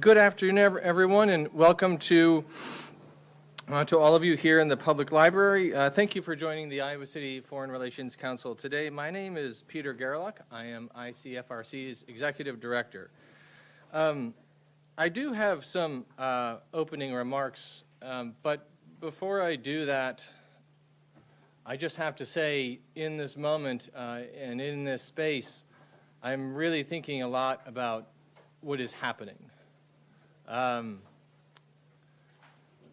Good afternoon, everyone, and welcome to all of you here in the public library. Thank you for joining the Iowa City Foreign Relations Council today. My name is Peter Gerlach. I am ICFRC's Executive Director. I do have some opening remarks, but before I do that, I just have to say, in this moment and in this space, I'm really thinking a lot about what is happening.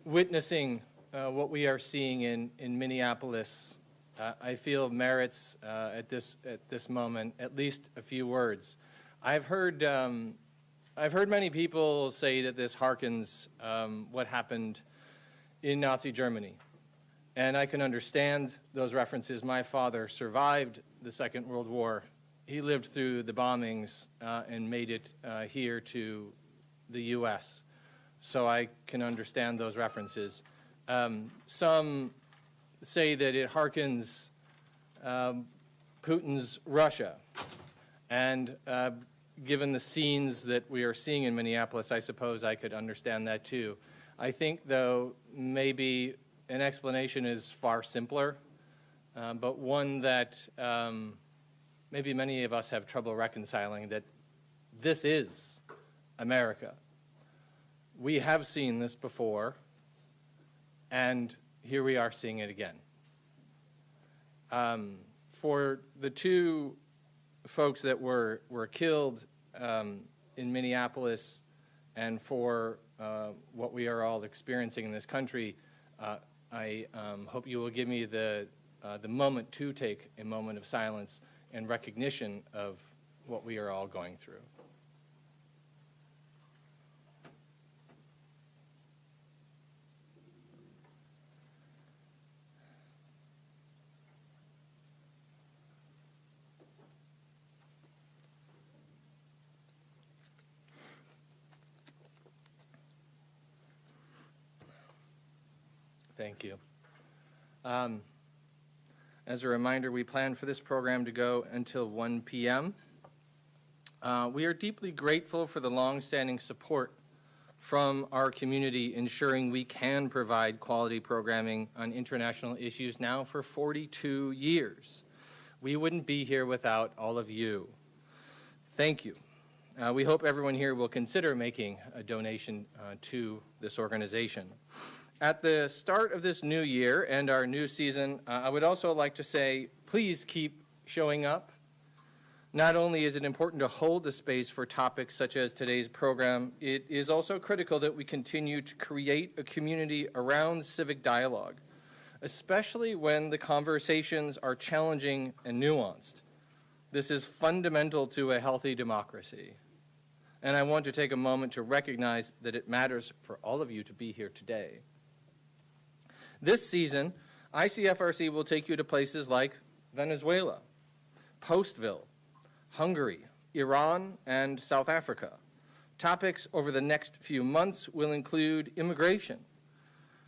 Witnessing what we are seeing in Minneapolis, I feel merits at this moment at least a few words. I've heard many people say that this harkens what happened in Nazi Germany, and I can understand those references. My father survived the Second World War. He lived through the bombings and made it here to the U.S., so I can understand those references. Some say that it harkens Putin's Russia, and given the scenes that we are seeing in Minneapolis, I suppose I could understand that too. I think, though, maybe an explanation is far simpler, but one that maybe many of us have trouble reconciling, that this is America. We have seen this before, and here we are seeing it again. For the two folks that were killed in Minneapolis, and for what we are all experiencing in this country, I hope you will give me the moment to take a moment of silence and recognition of what we are all going through. Thank you. As a reminder, we plan for this program to go until 1 p.m. We are deeply grateful for the long-standing support from our community, ensuring we can provide quality programming on international issues now for 42 years. We wouldn't be here without all of you. Thank you. We hope everyone here will consider making a donation to this organization. At the start of this new year and our new season, I would also like to say, please keep showing up. Not only is it important to hold the space for topics such as today's program, it is also critical that we continue to create a community around civic dialogue, especially when the conversations are challenging and nuanced. This is fundamental to a healthy democracy. And I want to take a moment to recognize that it matters for all of you to be here today. This season, ICFRC will take you to places like Venezuela, Postville, Hungary, Iran, and South Africa. Topics over the next few months will include immigration,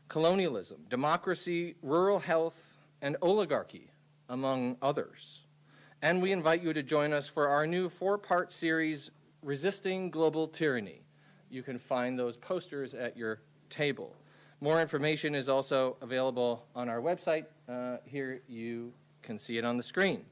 colonialism, democracy, rural health, and oligarchy, among others. And we invite you to join us for our new 4-part series, Resisting Global Tyranny. You can find those posters at your table. More information is also available on our website. Here you can see it on the screen.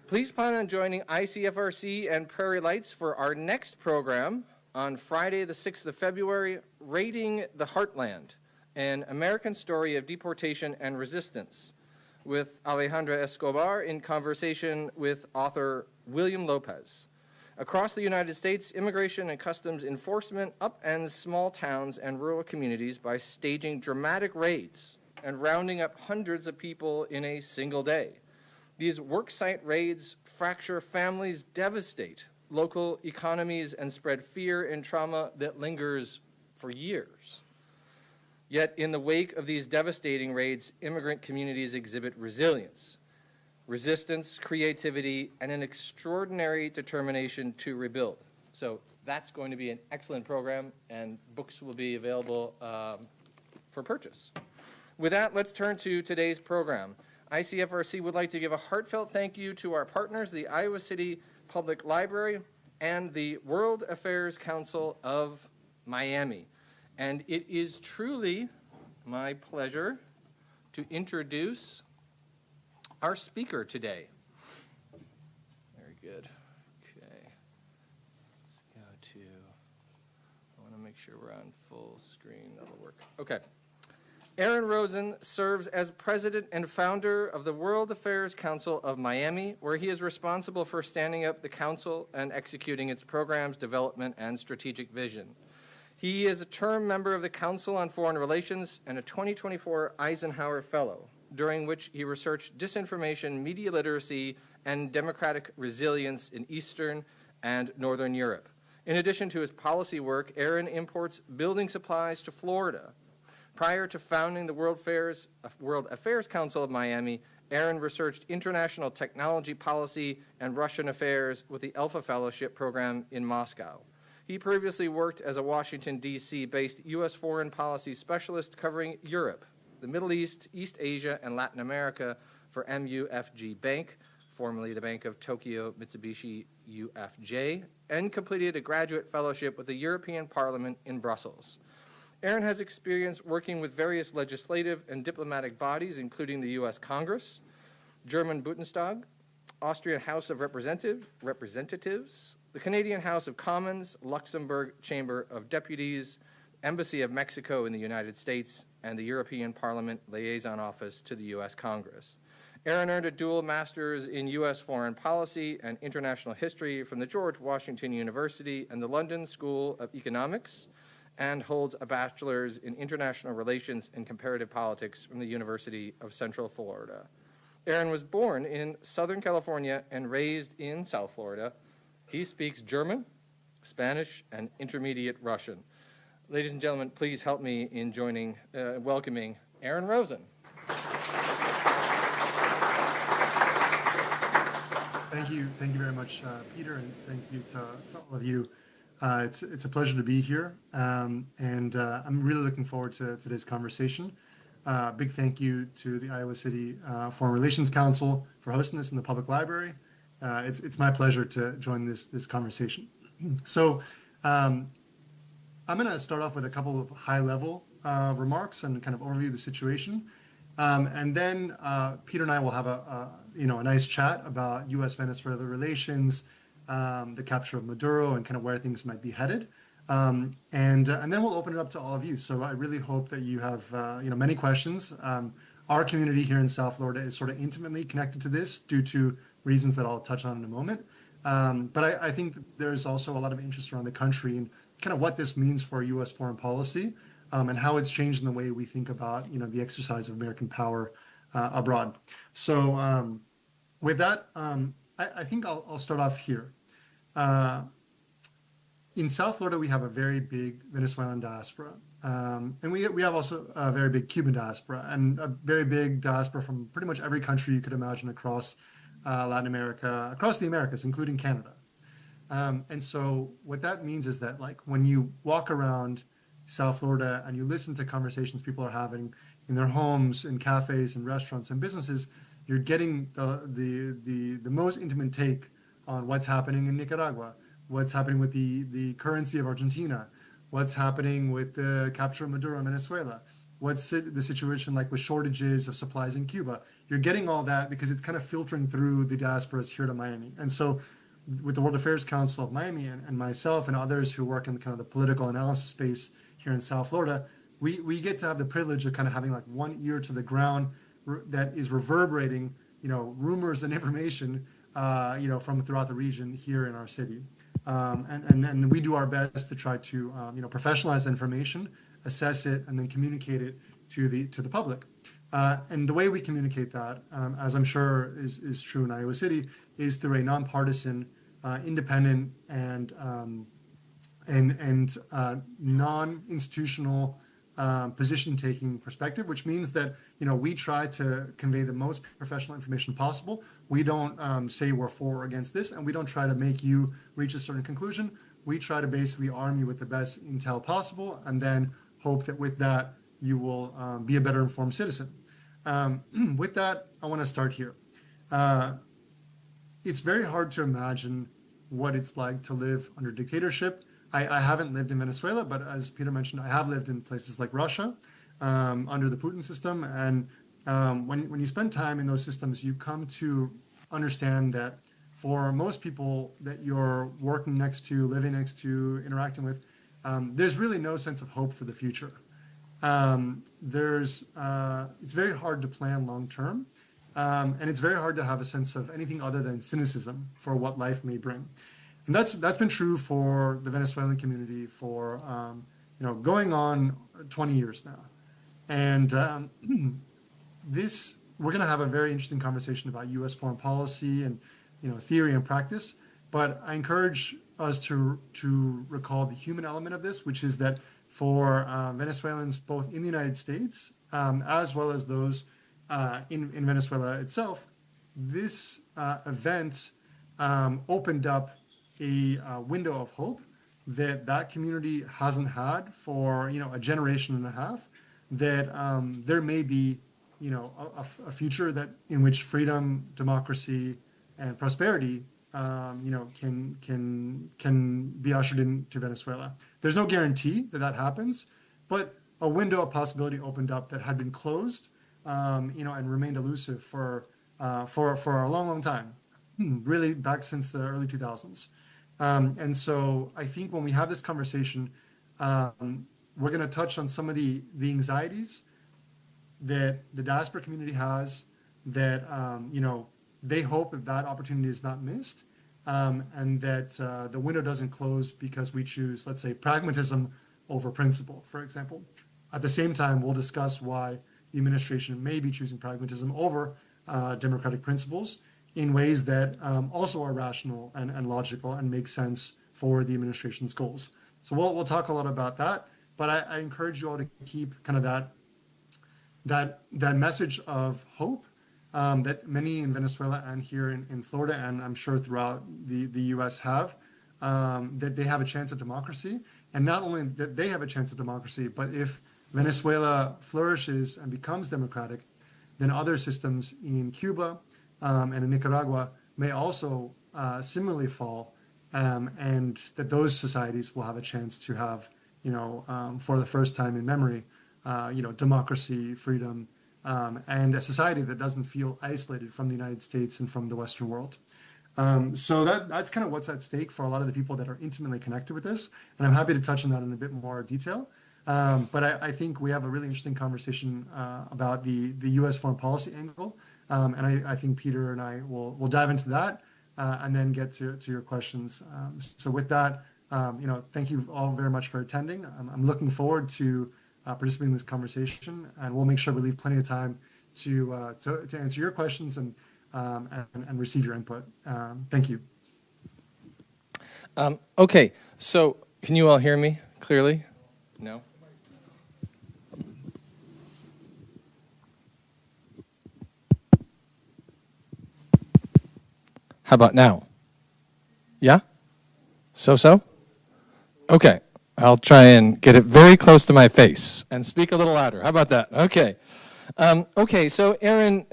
Please plan on joining ICFRC and Prairie Lights for our next program on Friday, the 6th of February, Raiding the Heartland, an American story of deportation and resistance, with Alejandra Escobar in conversation with author William Lopez. Across the United States, Immigration and Customs Enforcement upends small towns and rural communities by staging dramatic raids and rounding up hundreds of people in a single day. These worksite raids fracture families, devastate local economies, and spread fear and trauma that lingers for years. Yet in the wake of these devastating raids, immigrant communities exhibit resilience, resistance, creativity, and an extraordinary determination to rebuild. So that's going to be an excellent program, and books will be available for purchase. With that, let's turn to today's program. ICFRC would like to give a heartfelt thank you to our partners, the Iowa City Public Library, and the World Affairs Council of Miami. And it is truly my pleasure to introduce our speaker today. Very good. Okay. Let's go to, I want to make sure we're on full screen. That'll work. Okay. Aaron Rosen serves as president and founder of the World Affairs Council of Miami, where he is responsible for standing up the council and executing its programs, development, and strategic vision. He is a term member of the Council on Foreign Relations and a 2024 Eisenhower Fellow, during which he researched disinformation, media literacy, and democratic resilience in Eastern and Northern Europe. In addition to his policy work, Aaron imports building supplies to Florida. Prior to founding the World Affairs Council of Miami, Aaron researched international technology policy and Russian affairs with the Alpha Fellowship program in Moscow. He previously worked as a Washington, D.C.-based U.S. foreign policy specialist covering Europe, the Middle East, East Asia, and Latin America for MUFG Bank, formerly the Bank of Tokyo Mitsubishi UFJ, and completed a graduate fellowship with the European Parliament in Brussels. Aaron has experience working with various legislative and diplomatic bodies, including the U.S. Congress, German Bundestag, Austrian House of Representatives, the Canadian House of Commons, Luxembourg Chamber of Deputies, Embassy of Mexico in the United States, and the European Parliament Liaison Office to the U.S. Congress. Aaron earned a dual master's in U.S. foreign policy and international history from the George Washington University and the London School of Economics, and holds a bachelor's in international relations and comparative politics from the University of Central Florida. Aaron was born in Southern California and raised in South Florida. He speaks German, Spanish, and intermediate Russian. Ladies and gentlemen, please help me in welcoming Aaron Rosen. Thank you very much, Peter, and thank you to all of you. It's a pleasure to be here, and I'm really looking forward to today's conversation. Big thank you to the Iowa City Foreign Relations Council for hosting this in the public library. It's my pleasure to join this conversation. So I'm going to start off with a couple of high-level remarks and kind of overview the situation, and then Peter and I will have a nice chat about U.S. Venezuela relations, the capture of Maduro, and kind of where things might be headed, and then we'll open it up to all of you. So I really hope that you have many questions. Our community here in South Florida is sort of intimately connected to this due to reasons that I'll touch on in a moment. But I think that there's also a lot of interest around the country in kind of what this means for U.S. foreign policy, and how it's changed in the way we think about the exercise of American power abroad. So with that, I think I'll start off here. In South Florida, we have a very big Venezuelan diaspora, and we have also a very big Cuban diaspora, and a very big diaspora from pretty much every country you could imagine across Latin America, across the Americas, including Canada. And so what that means is that, like, when you walk around South Florida and you listen to conversations people are having in their homes, in cafes and restaurants and businesses, you're getting the most intimate take on what's happening in Nicaragua, what's happening with the currency of Argentina, what's happening with the capture of Maduro in Venezuela, what's the situation like with shortages of supplies in Cuba. You're getting all that because it's kind of filtering through the diasporas here to Miami. And so with the World Affairs Council of Miami and myself and others who work in kind of the political analysis space here in South Florida, we get to have the privilege of kind of having like one ear to the ground that is reverberating, rumors and information, from throughout the region here in our city. And we do our best to try to, professionalize the information, assess it, and then communicate it to the public. And the way we communicate that, as I'm sure is true in Iowa City, is through a nonpartisan, independent, and non-institutional position-taking perspective, which means that we try to convey the most professional information possible. We don't say we're for or against this, and we don't try to make you reach a certain conclusion. We try to basically arm you with the best intel possible, and then hope that with that you will be a better informed citizen. With that, I want to start here. It's very hard to imagine what it's like to live under dictatorship. I haven't lived in Venezuela, but as Peter mentioned, I have lived in places like Russia under the Putin system. And when you spend time in those systems, you come to understand that for most people that you're working next to, living next to, interacting with, there's really no sense of hope for the future. It's very hard to plan long term, and it's very hard to have a sense of anything other than cynicism for what life may bring. And that's been true for the Venezuelan community for going on 20 years now. And we're going to have a very interesting conversation about U.S. foreign policy and theory and practice. But I encourage us to recall the human element of this, which is that for Venezuelans both in the United States as well as those in Venezuela itself, this event opened up a window of hope that community hasn't had for a generation and a half. That there may be a future that in which freedom, democracy, and prosperity can be ushered into Venezuela. There's no guarantee that happens, but a window of possibility opened up that had been closed, and remained elusive for a long, long time, really back since the early 2000s. And so I think when we have this conversation, we're going to touch on some of the anxieties that the diaspora community has, that they hope that opportunity is not missed, and that the window doesn't close because we choose, let's say, pragmatism over principle, for example. At the same time, we'll discuss why the administration may be choosing pragmatism over democratic principles in ways that also are rational and logical and make sense for the administration's goals. So we'll talk a lot about that, but I encourage you all to keep kind of that message of hope that many in Venezuela and here in Florida, and I'm sure throughout the U.S. have, that they have a chance at democracy. And not only that they have a chance at democracy, but if Venezuela flourishes and becomes democratic, then other systems in Cuba and in Nicaragua may also similarly fall, and that those societies will have a chance to have, for the first time in memory, democracy, freedom, and a society that doesn't feel isolated from the United States and from the Western world. So that's kind of what's at stake for a lot of the people that are intimately connected with this. And I'm happy to touch on that in a bit more detail. But I think we have a really interesting conversation about the U.S. foreign policy angle. And I think Peter and I will dive into that and then get to your questions. So with that, thank you all very much for attending. I'm looking forward to participating in this conversation, and we'll make sure we leave plenty of time to answer your questions and receive your input. Thank you. Okay, so can you all hear me clearly? No? How about now? Yeah? So? Okay. I'll try and get it very close to my face and speak a little louder. How about that? Okay. Okay, so Aaron,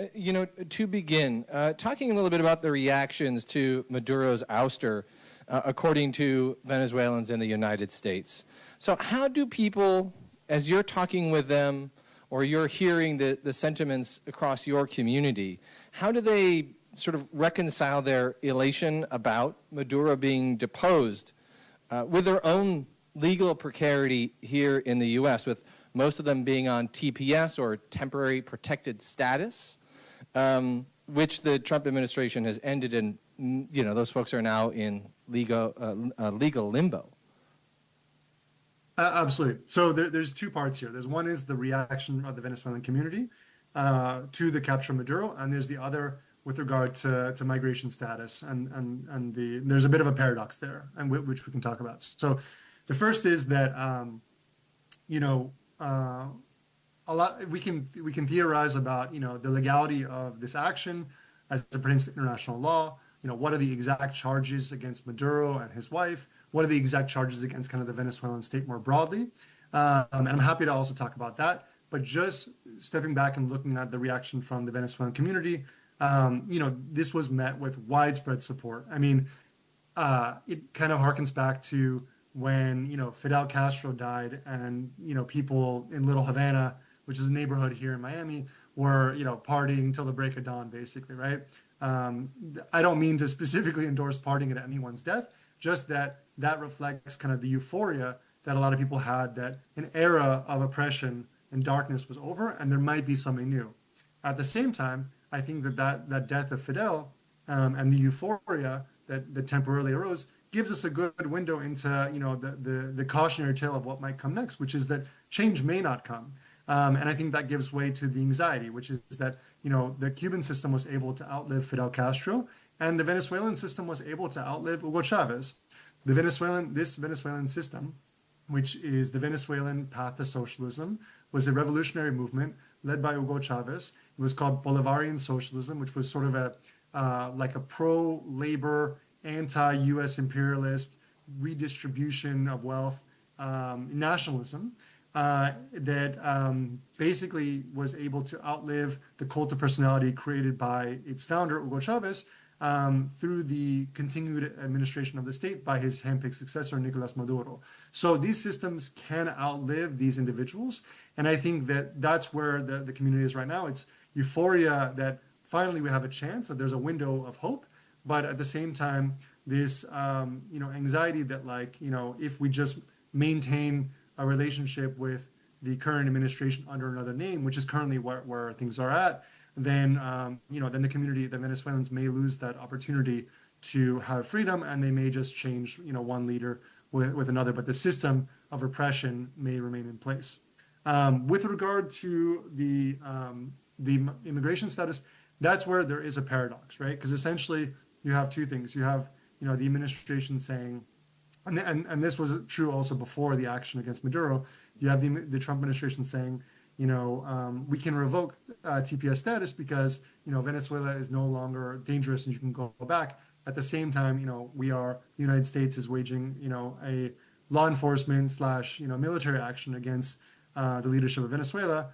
to begin, talking a little bit about the reactions to Maduro's ouster, according to Venezuelans in the United States. So how do people, as you're talking with them or you're hearing the sentiments across your community, how do they sort of reconcile their elation about Maduro being deposed with their own legal precarity here in the U.S., with most of them being on TPS or temporary protected status, which the Trump administration has ended, and those folks are now in legal limbo. Absolutely. So there's two parts here. There's one is the reaction of the Venezuelan community to the capture of Maduro, and there's the other with regard to migration status, and there's a bit of a paradox there, and which we can talk about. So the first is that a lot we can theorize about the legality of this action as it pertains to international law. What are the exact charges against Maduro and his wife? What are the exact charges against kind of the Venezuelan state more broadly? And I'm happy to also talk about that. But just stepping back and looking at the reaction from the Venezuelan community, this was met with widespread support. I mean, it kind of harkens back to when, Fidel Castro died and, people in Little Havana, which is a neighborhood here in Miami, were, partying till the break of dawn, basically, right? I don't mean to specifically endorse partying at anyone's death, just that reflects kind of the euphoria that a lot of people had, that an era of oppression and darkness was over and there might be something new. At the same time, I think that death of Fidel, and the euphoria that temporarily arose gives us a good window into, the cautionary tale of what might come next, which is that change may not come. And I think that gives way to the anxiety, which is that, the Cuban system was able to outlive Fidel Castro, and the Venezuelan system was able to outlive Hugo Chavez. This Venezuelan system, which is the Venezuelan path to socialism, was a revolutionary movement led by Hugo Chavez. It was called Bolivarian socialism, which was sort of like a pro-labor, anti-U.S. imperialist redistribution of wealth nationalism that basically was able to outlive the cult of personality created by its founder, Hugo Chavez, through the continued administration of the state by his handpicked successor, Nicolas Maduro. So these systems can outlive these individuals. And I think that's where the community is right now. It's euphoria that finally we have a chance, that there's a window of hope. But at the same time, this, anxiety that, like, if we just maintain a relationship with the current administration under another name, which is currently where things are at, then then the community, the Venezuelans, may lose that opportunity to have freedom, and they may just change, one leader with another. But the system of repression may remain in place. With regard to the immigration status, that's where there is a paradox, right? Because essentially you have two things. You have, the administration saying, and this was true also before the action against Maduro. You have the Trump administration saying, we can revoke TPS status because, Venezuela is no longer dangerous and you can go back. At the same time, the United States is waging, a law enforcement / military action against the leadership of Venezuela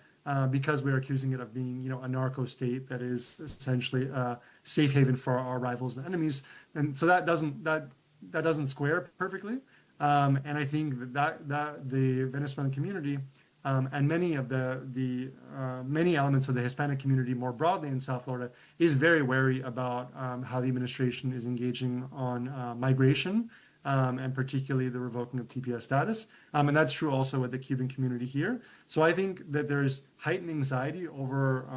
because we are accusing it of being, a narco state that is essentially a safe haven for our rivals and enemies. And so that doesn't square perfectly. And I think that the Venezuelan community and many of the many elements of the Hispanic community more broadly in South Florida is very wary about how the administration is engaging on migration and particularly the revoking of TPS status. And that's true also with the Cuban community here. So I think that there's heightened anxiety over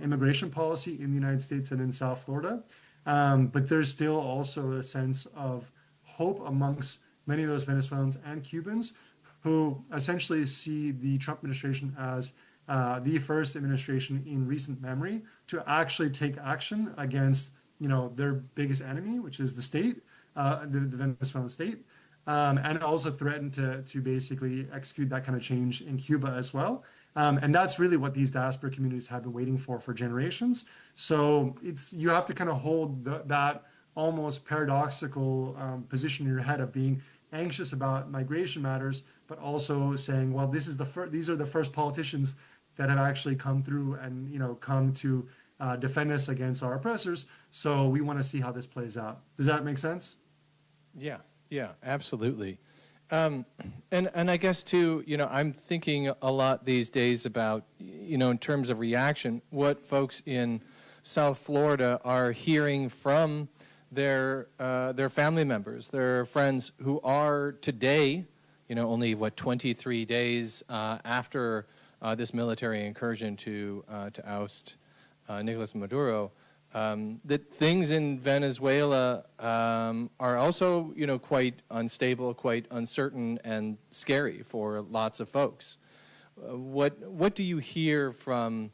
immigration policy in the United States and in South Florida. But there's still also a sense of hope amongst many of those Venezuelans and Cubans who essentially see the Trump administration as the first administration in recent memory to actually take action against, their biggest enemy, which is the state, the Venezuelan state, and also threaten to basically execute that kind of change in Cuba as well. And that's really what these diaspora communities have been waiting for generations. So you have to kind of hold that almost paradoxical position in your head of being anxious about migration matters, but also saying, well, these are the first politicians that have actually come through and come to defend us against our oppressors. So we want to see how this plays out. Does that make sense? Yeah, absolutely. And I guess too, I'm thinking a lot these days about, in terms of reaction, what folks in South Florida are hearing from their family members, their friends who are today, only 23 days after this military incursion to oust Nicolas Maduro, that things in Venezuela are also, quite unstable, quite uncertain, and scary for lots of folks. What do you hear from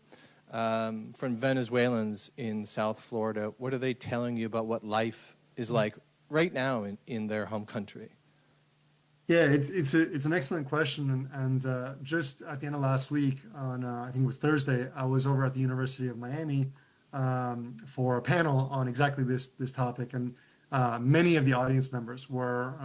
Venezuelans in South Florida? What are they telling you about what life is like right now in their home country? Yeah, it's an excellent question, and just at the end of last week, on I think it was Thursday, I was over at the University of Miami for a panel on exactly this topic, and many of the audience members were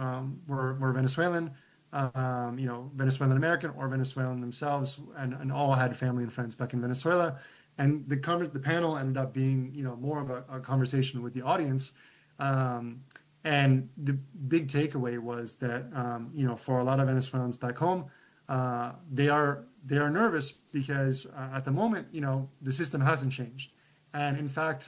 Venezuelan, Venezuelan American or Venezuelan themselves, and all had family and friends back in Venezuela. And the panel ended up being more of a conversation with the audience. And And the big takeaway was that, for a lot of Venezuelans back home, they are nervous because at the moment, the system hasn't changed. And in fact,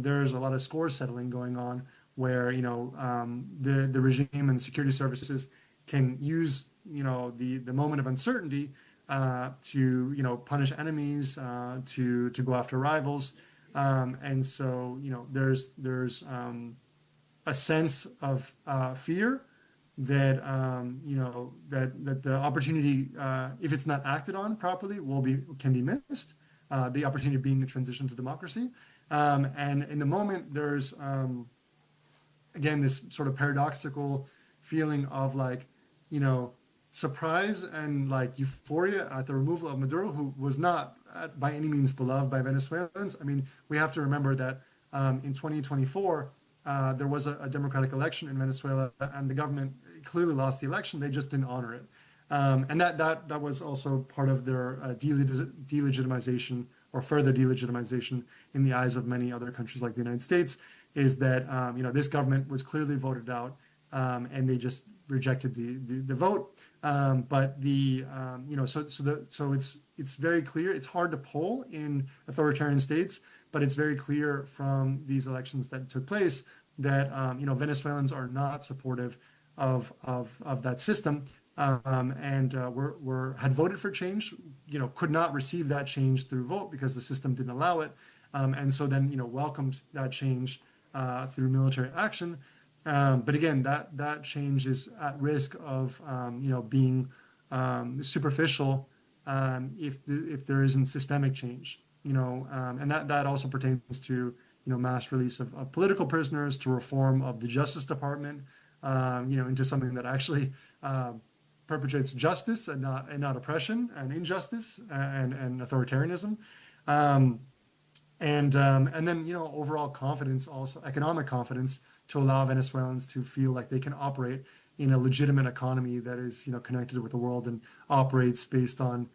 there's a lot of score settling going on where, the regime and security services can use, the moment of uncertainty to, punish enemies, to go after rivals. And so, there's a sense of fear that that the opportunity, if it's not acted on properly, can be missed. The opportunity being a transition to democracy, and in the moment, there's again this sort of paradoxical feeling of surprise and euphoria at the removal of Maduro, who was not by any means beloved by Venezuelans. I mean, we have to remember that in 2024. There was a democratic election in Venezuela, and the government clearly lost the election. They just didn't honor it, and that was also part of their delegitimization or further delegitimization in the eyes of many other countries like the United States. Is that this government was clearly voted out, and they just rejected the vote. But so it's very clear. It's hard to poll in authoritarian states, but it's very clear from these elections that took place that Venezuelans are not supportive of that system, and had voted for change. Could not receive that change through vote because the system didn't allow it, and so then welcomed that change through military action. But again, that change is at risk of being superficial if there isn't systemic change. And that also pertains to mass release of political prisoners, to reform of the Justice Department, into something that actually perpetrates justice and not oppression and injustice and authoritarianism, and then overall confidence, also economic confidence, to allow Venezuelans to feel like they can operate in a legitimate economy that is connected with the world and operates based on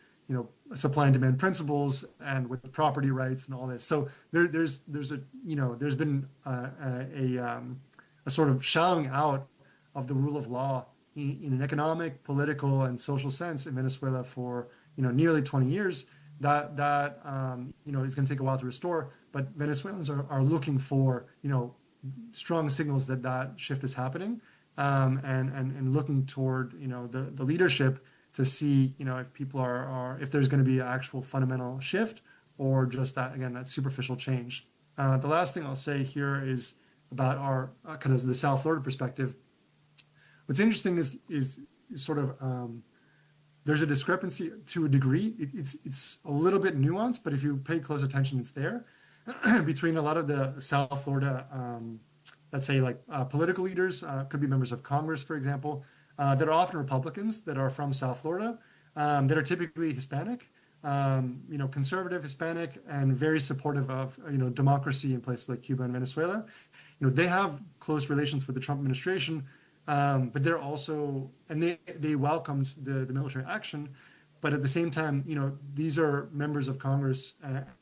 supply and demand principles and with property rights and all this. So there's been a sort of shallowing out of the rule of law in an economic, political, and social sense in Venezuela for nearly 20 years. That it's going to take a while to restore, but Venezuelans are looking for strong signals that shift is happening, and looking toward the leadership to see if people if there's going to be an actual fundamental shift or just that superficial change. The last thing I'll say here is about our kind of the South Florida perspective. What's interesting is sort of there's a discrepancy to a degree. It's a little bit nuanced, but if you pay close attention, it's there between a lot of the South Florida, let's say political leaders, could be members of Congress, for example, that are often Republicans that are from South Florida, that are typically Hispanic, conservative Hispanic, and very supportive of democracy in places like Cuba and Venezuela. They have close relations with the Trump administration, but they're also, and they welcomed the military action, but at the same time, these are members of Congress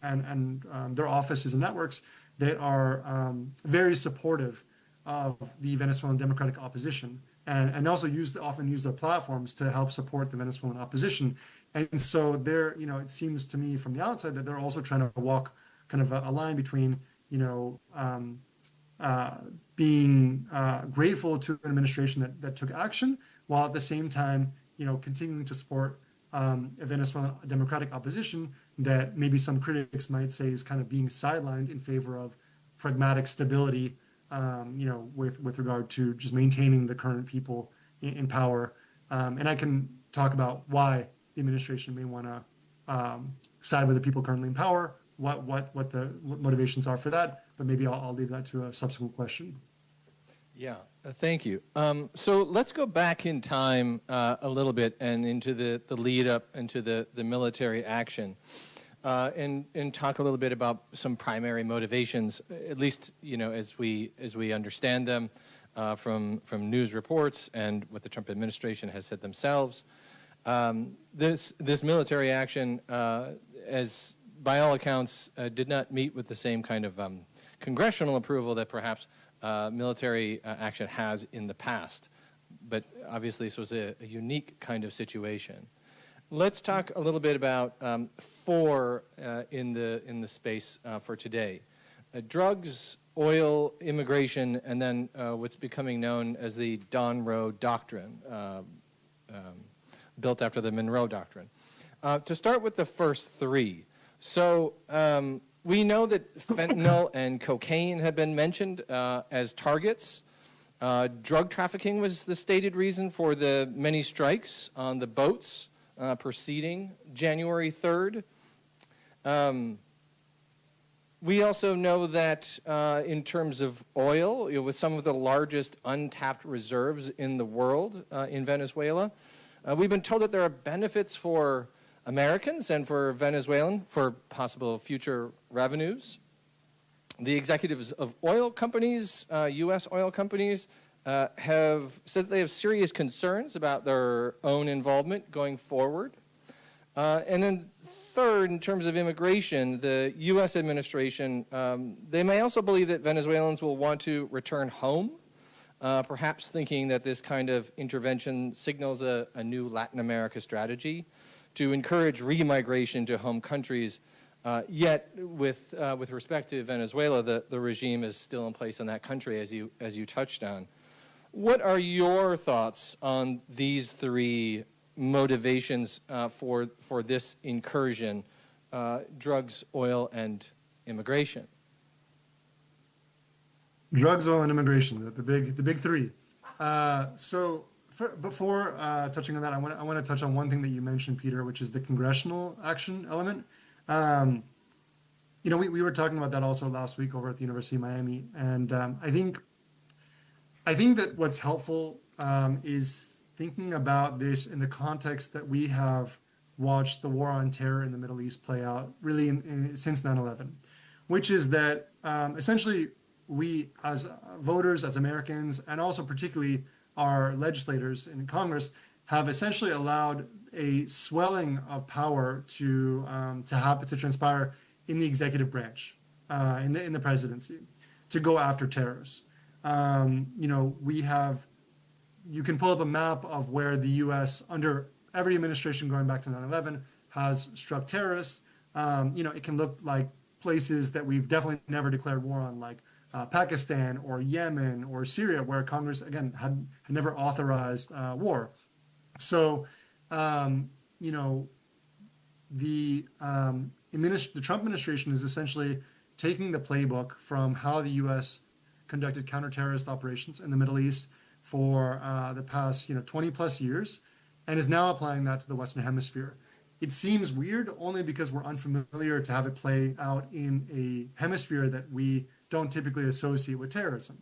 and their offices and networks that are very supportive of the Venezuelan democratic opposition, and also often use their platforms to help support the Venezuelan opposition. And so it seems to me from the outside that they're also trying to walk kind of a line between, being grateful to an administration that took action, while at the same time, continuing to support a Venezuelan democratic opposition that maybe some critics might say is kind of being sidelined in favor of pragmatic stability, with regard to just maintaining the current people in power. And I can talk about why the administration may want to side with the people currently in power, what the motivations are for that, but maybe I'll leave that to a subsequent question. Yeah, thank you. So let's go back in time a little bit and into the lead up into the military action, and talk a little bit about some primary motivations, at least as we understand them from news reports and what the Trump administration has said themselves. This military action, as by all accounts, did not meet with the same kind of congressional approval that perhaps military action has in the past. But obviously this was a unique kind of situation. Let's talk a little bit about four in the space for today. Drugs, oil, immigration, and then what's becoming known as the Don Roe Doctrine, built after the Monroe Doctrine. To start with the first three, so we know that fentanyl and cocaine had been mentioned as targets. Drug trafficking was the stated reason for the many strikes on the boats preceding January 3rd. We also know that in terms of oil, with some of the largest untapped reserves in the world in Venezuela, we've been told that there are benefits for Americans and for Venezuelan for possible future revenues. The executives of oil companies, U.S. oil companies, have said that they have serious concerns about their own involvement going forward. And then third, in terms of immigration, the U.S. administration, they may also believe that Venezuelans will want to return home, perhaps thinking that this kind of intervention signals a new Latin America strategy to encourage remigration to home countries. Yet, with respect to Venezuela, the regime is still in place in that country, as you touched on. What are your thoughts on these three motivations for this incursion: drugs, oil, and immigration? Drugs, oil, and immigration, the big three. Before touching on that, I want to touch on one thing that you mentioned, Peter, which is the congressional action element. We were talking about that also last week over at the University of Miami, and I think that what's helpful is thinking about this in the context that we have watched the war on terror in the Middle East play out really since 9/11, which is that essentially we as voters, as Americans, and also particularly our legislators in Congress have essentially allowed a swelling of power to transpire in the executive branch, in the presidency, to go after terrorists. You can pull up a map of where the U.S. under every administration going back to 9/11 has struck terrorists. It can look like places that we've definitely never declared war on, like Pakistan or Yemen or Syria, where Congress, again, had never authorized war. So, the Trump administration is essentially taking the playbook from how the U.S. conducted counter-terrorist operations in the Middle East for the past 20 plus years, and is now applying that to the Western Hemisphere. It seems weird only because we're unfamiliar to have it play out in a hemisphere that we don't typically associate with terrorism.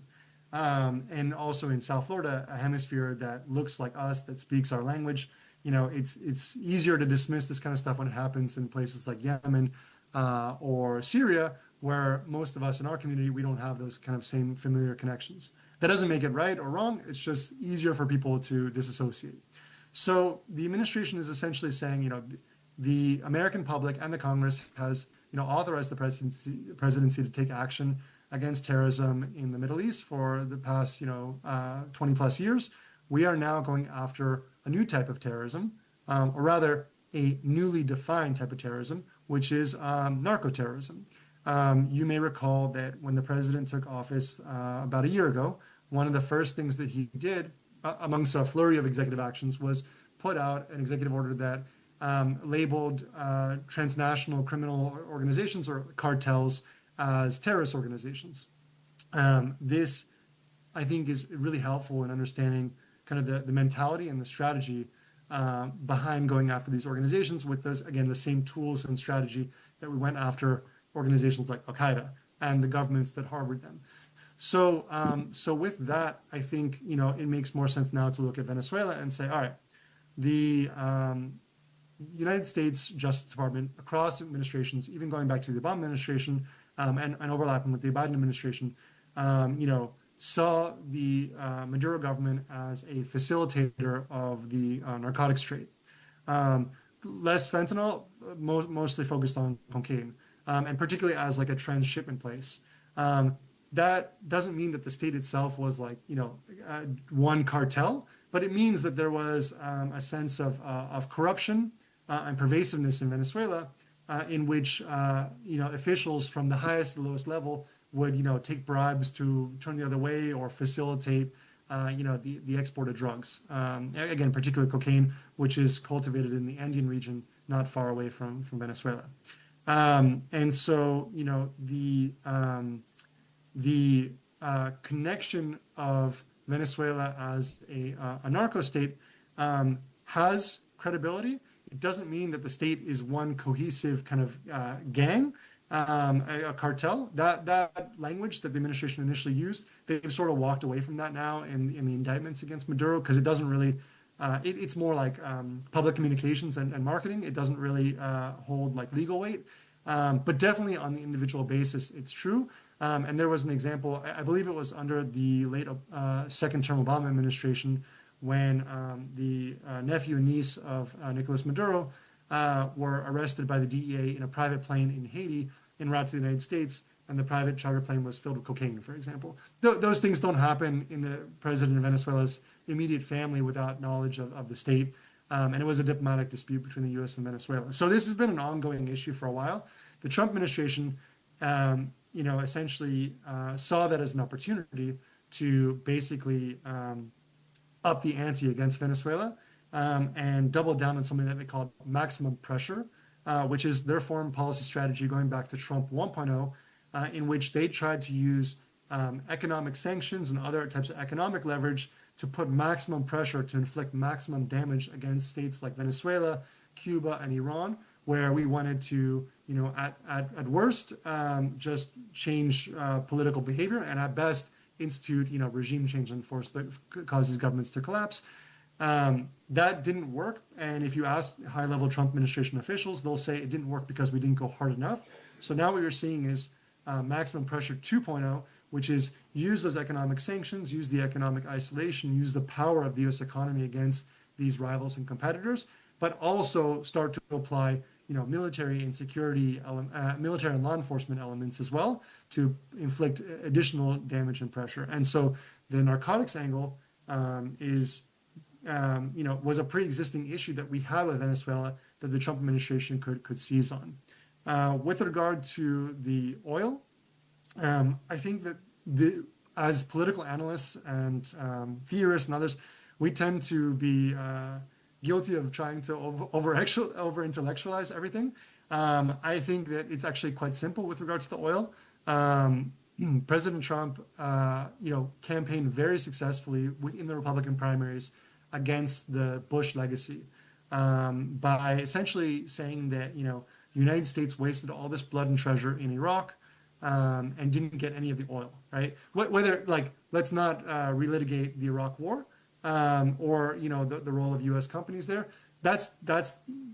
And also in South Florida, a hemisphere that looks like us, that speaks our language. It's easier to dismiss this kind of stuff when it happens in places like Yemen or Syria, where most of us in our community, we don't have those kind of same familiar connections. That doesn't make it right or wrong. It's just easier for people to disassociate. So the administration is essentially saying, the American public and the Congress has, authorized the presidency to take action against terrorism in the Middle East for the past, 20 plus years. We are now going after a new type of terrorism, or rather a newly defined type of terrorism, which is narco-terrorism. You may recall that when the president took office about a year ago, one of the first things that he did, amongst a flurry of executive actions, was put out an executive order that labeled transnational criminal organizations or cartels as terrorist organizations. This, I think, is really helpful in understanding kind of the mentality and the strategy behind going after these organizations with, the same tools and strategy that we went after organizations like Al-Qaeda and the governments that harbored them. So with that, I think, it makes more sense now to look at Venezuela and say, all right, the United States Justice Department, across administrations, even going back to the Obama administration and overlapping with the Biden administration, saw the Maduro government as a facilitator of the narcotics trade. Less fentanyl, mostly focused on cocaine, and particularly as like a transshipment place. That doesn't mean that the state itself was like, one cartel, but it means that there was a sense of corruption and pervasiveness in Venezuela, in which officials from the highest to the lowest level would take bribes to turn the other way or facilitate the export of drugs. Again, particularly cocaine, which is cultivated in the Andean region, not far away from Venezuela. And so the connection of Venezuela as a narco state has credibility. It doesn't mean that the state is one cohesive kind of gang, a cartel. That language that the administration initially used, they've sort of walked away from that now in the indictments against Maduro, because it doesn't really. It's more like public communications and marketing. It doesn't really hold like legal weight, but definitely on the individual basis, it's true. And there was an example, I believe it was under the late second-term Obama administration, when the nephew and niece of Nicolas Maduro were arrested by the DEA in a private plane in Haiti en route to the United States, and the private charter plane was filled with cocaine, for example. Those things don't happen in the president of Venezuela's immediate family without knowledge of the state. And it was a diplomatic dispute between the U.S. and Venezuela. So this has been an ongoing issue for a while. The Trump administration, essentially saw that as an opportunity to basically up the ante against Venezuela and double down on something that they called maximum pressure, which is their foreign policy strategy going back to Trump 1.0, in which they tried to use economic sanctions and other types of economic leverage to put maximum pressure to inflict maximum damage against states like Venezuela, Cuba, and Iran, where we wanted to, at worst, just change political behavior, and at best institute, regime change and force that causes governments to collapse. That didn't work. And if you ask high-level Trump administration officials, they'll say it didn't work because we didn't go hard enough. So now what you're seeing is maximum pressure 2.0, which is use those economic sanctions, use the economic isolation, use the power of the U.S. economy against these rivals and competitors, but also start to apply, military and security, military and law enforcement elements as well to inflict additional damage and pressure. And so the narcotics angle was a pre-existing issue that we had with Venezuela that the Trump administration could seize on. With regard to the oil, I think that as political analysts and theorists and others, we tend to be guilty of trying to over-intellectualize everything. I think that it's actually quite simple with regard to the oil. President Trump, campaigned very successfully within the Republican primaries against the Bush legacy by essentially saying that, the United States wasted all this blood and treasure in Iraq and didn't get any of the oil, right? Whether, let's not relitigate the Iraq War or, the role of U.S. companies there. That's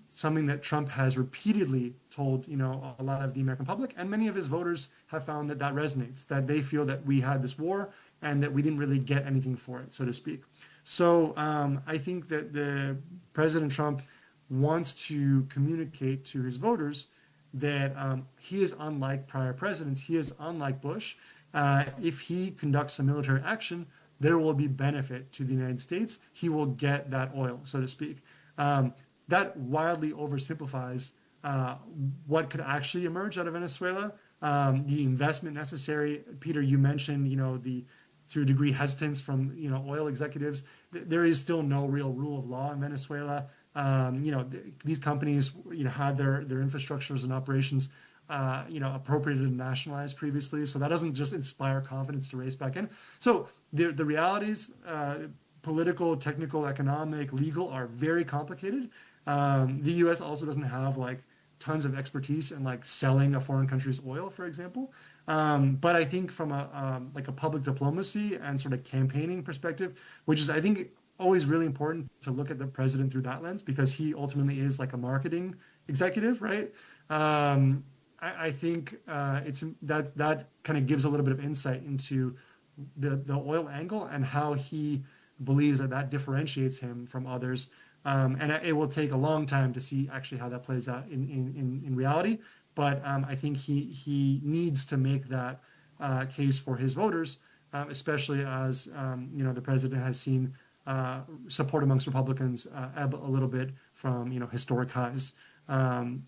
something that Trump has repeatedly told, a lot of the American public, and many of his voters have found that resonates, that they feel that we had this war and that we didn't really get anything for it, so to speak. So I think that the President Trump wants to communicate to his voters that he is unlike prior presidents. He is unlike Bush. If he conducts a military action, there will be benefit to the United States. He will get that oil, so to speak. That wildly oversimplifies what could actually emerge out of Venezuela. The investment necessary. Peter, you mentioned, to a degree, hesitance from, oil executives. There is still no real rule of law in Venezuela. These companies, had their infrastructures and operations, appropriated and nationalized previously. So that doesn't just inspire confidence to race back in. So the realities, political, technical, economic, legal, are very complicated. The U.S. also doesn't have tons of expertise in selling a foreign country's oil, for example. But I think from a public diplomacy and sort of campaigning perspective, which is, I think, always really important to look at the president through that lens, because he ultimately is a marketing executive, right? I think it's that kind of gives a little bit of insight into the oil angle and how he believes that differentiates him from others. And it will take a long time to see actually how that plays out in reality. But I think he needs to make that case for his voters, especially as the president has seen support amongst Republicans ebb a little bit from historic highs.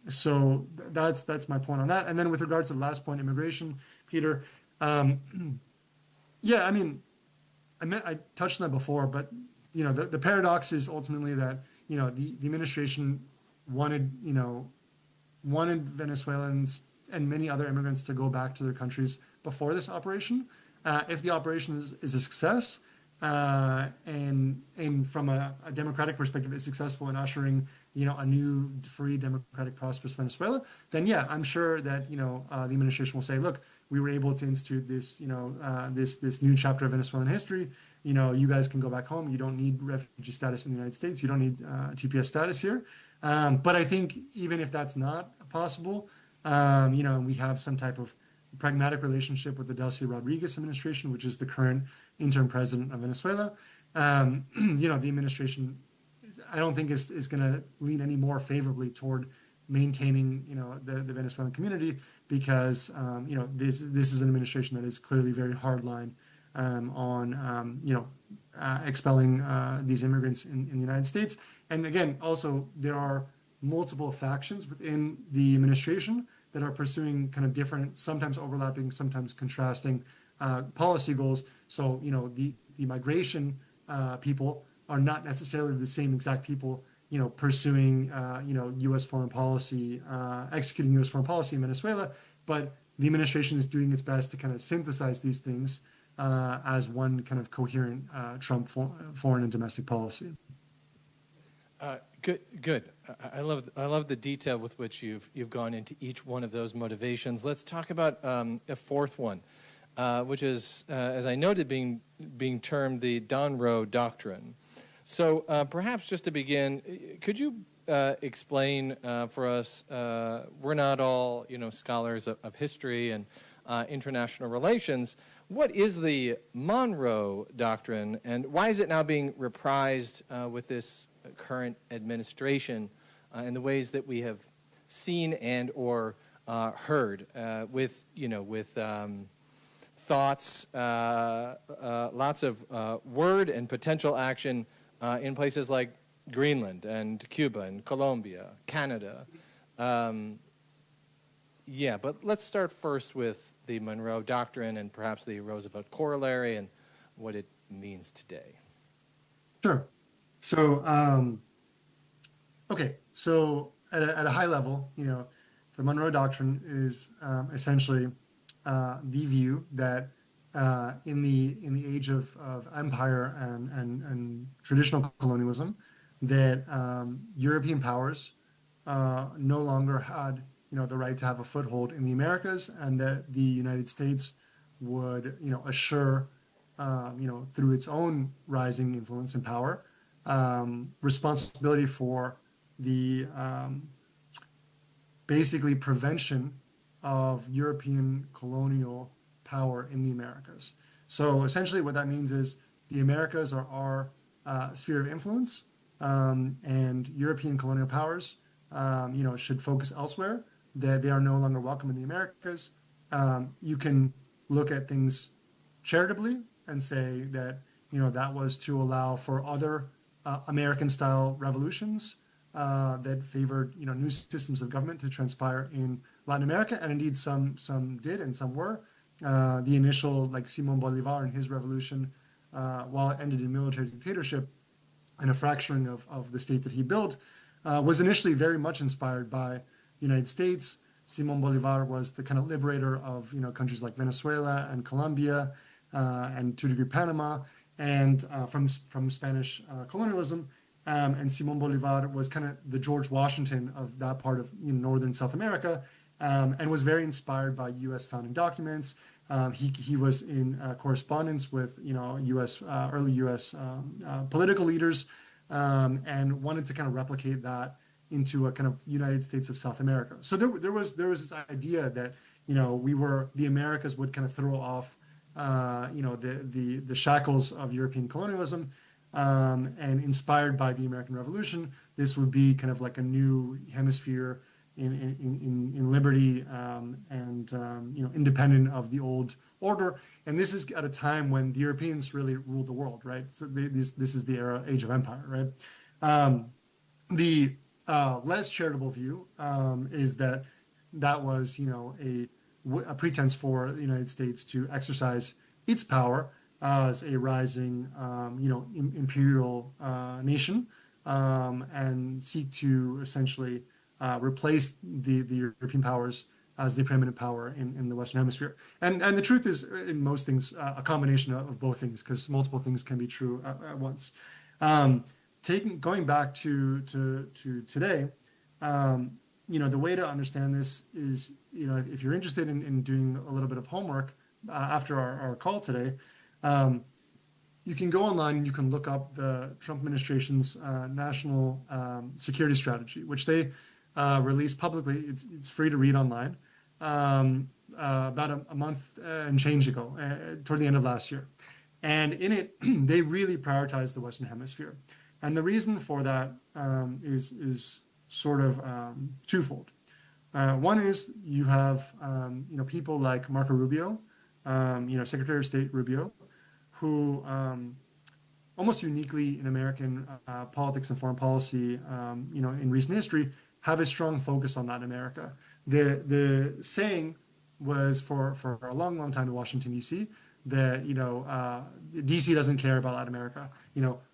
So that's my point on that. And then with regard to the last point, immigration, Peter, yeah, I mean, I touched on that before, but the paradox is ultimately that the administration wanted Venezuelans and many other immigrants to go back to their countries before this operation. If the operation is a success, and from a democratic perspective is successful in ushering a new free democratic prosperous Venezuela, then yeah, I'm sure that the administration will say, look, we were able to institute this this new chapter of Venezuelan history. You guys can go back home. You don't need refugee status in the United States. You don't need TPS status here. But I think even if that's not possible, we have some type of pragmatic relationship with the Delcy Rodriguez administration, which is the current interim president of Venezuela. The administration, I don't think is going to lean any more favorably toward maintaining, the Venezuelan community because, this is an administration that is clearly very hardline on, expelling these immigrants in the United States. And again, also there are multiple factions within the administration that are pursuing kind of different, sometimes overlapping, sometimes contrasting policy goals. So, the migration people are not necessarily the same exact people, pursuing, U.S. foreign policy, executing U.S. foreign policy in Venezuela. But the administration is doing its best to kind of synthesize these things as one kind of coherent Trump foreign and domestic policy. Good. I love the detail with which you've gone into each one of those motivations. Let's talk about a fourth one, which is, as I noted, being termed the Monroe Doctrine. So perhaps just to begin, could you explain for us? We're not all scholars of history and international relations. What is the Monroe Doctrine, and why is it now being reprised with this current administration in the ways that we have seen and or heard with thoughts, lots of word and potential action in places like Greenland and Cuba and Colombia, Canada. Yeah, but let's start first with the Monroe Doctrine and perhaps the Roosevelt Corollary and what it means today. Sure. So, okay. So at a high level, the Monroe Doctrine is essentially the view that in the age of empire and traditional colonialism, that European powers no longer had the right to have a foothold in the Americas, and that the United States would assure through its own rising influence and power responsibility for the basically prevention of European colonial power in the Americas. So essentially what that means is the Americas are our sphere of influence, and European colonial powers should focus elsewhere, that they are no longer welcome in the Americas. You can look at things charitably and say that that was to allow for other American-style revolutions that favored new systems of government to transpire in Latin America, and indeed some did and some were. The initial, like Simón Bolívar and his revolution, while it ended in military dictatorship and a fracturing of the state that he built, was initially very much inspired by the United States. Simón Bolívar was the kind of liberator of countries like Venezuela and Colombia, and to a degree Panama, and from Spanish colonialism. And Simón Bolívar was kind of the George Washington of that part of northern South America, and was very inspired by U.S. founding documents. He was in correspondence with early U.S. Political leaders, and wanted to kind of replicate that into a kind of United States of South America. So there was this idea that the Americas would kind of throw off the shackles of European colonialism, and inspired by the American Revolution, this would be kind of like a new hemisphere, in liberty and independent of the old order. And this is at a time when the Europeans really ruled the world, right? So this is the age of empire, right? The less charitable view is that was, a pretense for the United States to exercise its power as a rising, imperial nation and seek to essentially replace the European powers as the preeminent power in the Western Hemisphere. And the truth is, in most things, a combination of both things, because multiple things can be true at once. Going back to today, the way to understand this is, if you're interested in doing a little bit of homework after our call today, you can go online and you can look up the Trump administration's national security strategy, which they released publicly. It's free to read online about a month and change ago, toward the end of last year. And in it, they really prioritized the Western Hemisphere. And the reason for that is sort of twofold. One is you have people like Marco Rubio, Secretary of State Rubio, who almost uniquely in American politics and foreign policy, in recent history, have a strong focus on Latin America. The saying was for a long, long time in Washington, D.C., that D.C. doesn't care about Latin America.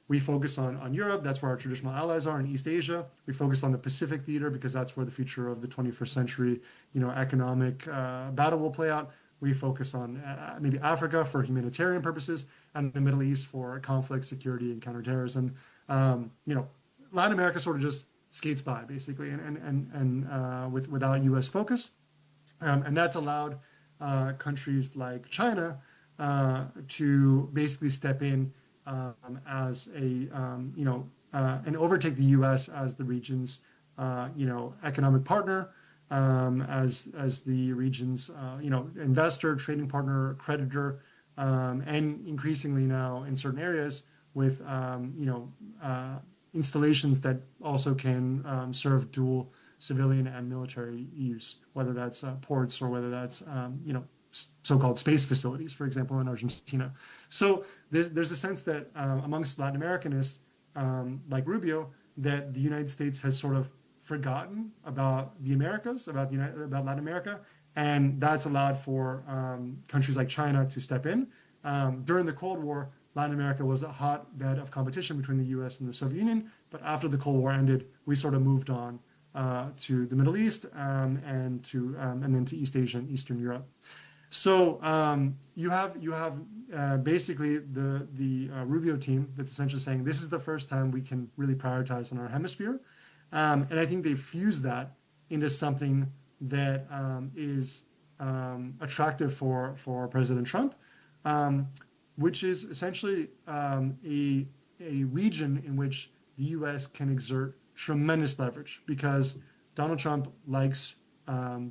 We focus on Europe. That's where our traditional allies are in East Asia. We focus on the Pacific theater because that's where the future of the 21st century, economic battle will play out. We focus on maybe Africa for humanitarian purposes and the Middle East for conflict, security, and counterterrorism. Latin America sort of just skates by basically, and without U.S. focus, and that's allowed countries like China to basically step in as and overtake the U.S. as the region's economic partner, as the region's investor, trading partner, creditor, and increasingly now in certain areas with installations that also can serve dual civilian and military use, whether that's ports or whether that's so-called space facilities, for example, in Argentina. So there's a sense that amongst Latin Americanists like Rubio, that the United States has sort of forgotten about the Americas, about Latin America, and that's allowed for countries like China to step in. During the Cold War, Latin America was a hotbed of competition between the U.S. and the Soviet Union, but after the Cold War ended, we sort of moved on to the Middle East and then to East Asia and Eastern Europe. So you have basically the Rubio team that's essentially saying this is the first time we can really prioritize in our hemisphere, and I think they fused that into something that is attractive for President Trump, which is essentially a region in which the U.S. can exert tremendous leverage because Donald Trump likes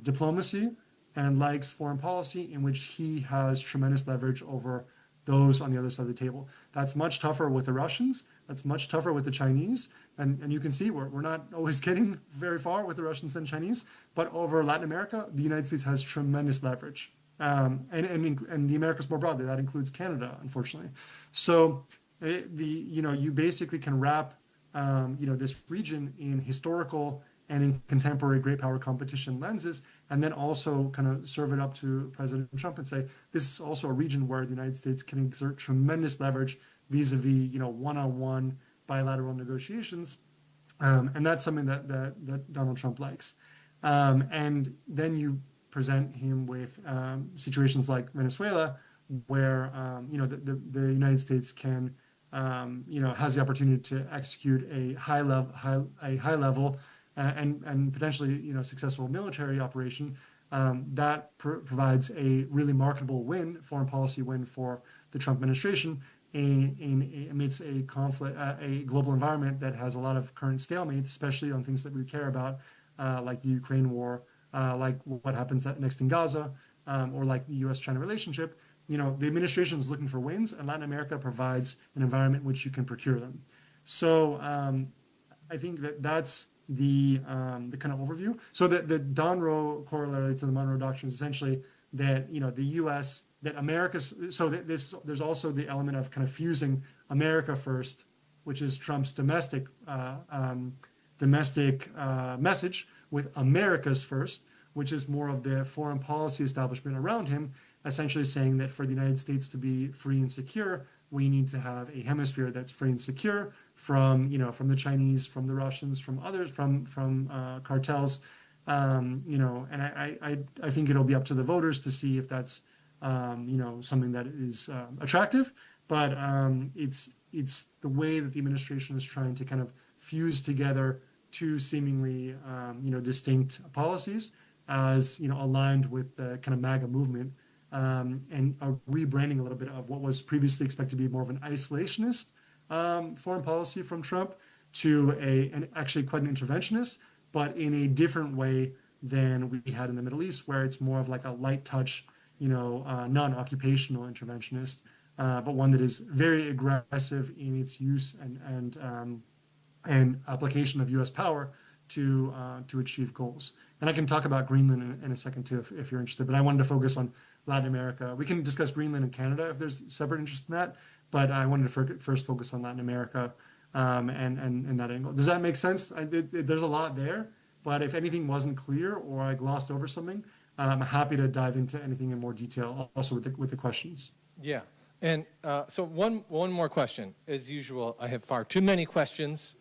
diplomacy and likes foreign policy in which he has tremendous leverage over those on the other side of the table. That's much tougher with the Russians. That's much tougher with the Chinese. And you can see we're not always getting very far with the Russians and Chinese, but over Latin America, the United States has tremendous leverage. And the Americas more broadly, that includes Canada, unfortunately. So you basically can wrap this region in historical and in contemporary great power competition lenses, and then also kind of serve it up to President Trump and say, this is also a region where the United States can exert tremendous leverage vis-a-vis, one-on-one bilateral negotiations. And that's something that Donald Trump likes. And then you present him with situations like Venezuela, where, the United States can, has the opportunity to execute a high level and potentially successful military operation that provides a really marketable foreign policy win for the Trump administration amidst a conflict, a global environment that has a lot of current stalemates, especially on things that we care about, like the Ukraine war, like what happens next in Gaza, or like the U.S.-China relationship. The administration is looking for wins, and Latin America provides an environment in which you can procure them. So I think that's the kind of overview. So the Donroe corollary to the Monroe Doctrine is essentially that the U.S. that America's so that there's also the element of kind of fusing America first, which is Trump's domestic message, with America's first, which is more of the foreign policy establishment around him, essentially saying that for the United States to be free and secure, we need to have a hemisphere that's free and secure from the Chinese, from the Russians, from others, from cartels, and I think it'll be up to the voters to see if that's something that is attractive, but it's the way that the administration is trying to kind of fuse together two seemingly distinct policies as aligned with the kind of MAGA movement, and a rebranding a little bit of what was previously expected to be more of an isolationist foreign policy from Trump to an actually quite an interventionist, but in a different way than we had in the Middle East, where it's more of like a light touch, non-occupational interventionist, but one that is very aggressive in its use and application of U.S. power to achieve goals. And I can talk about Greenland in a second too, if you're interested. But I wanted to focus on Latin America. We can discuss Greenland and Canada if there's separate interest in that. But I wanted to first focus on Latin America and that angle. Does that make sense? There's a lot there. But if anything wasn't clear or I glossed over something, I'm happy to dive into anything in more detail, also with the questions. Yeah. And so one more question. As usual, I have far too many questions.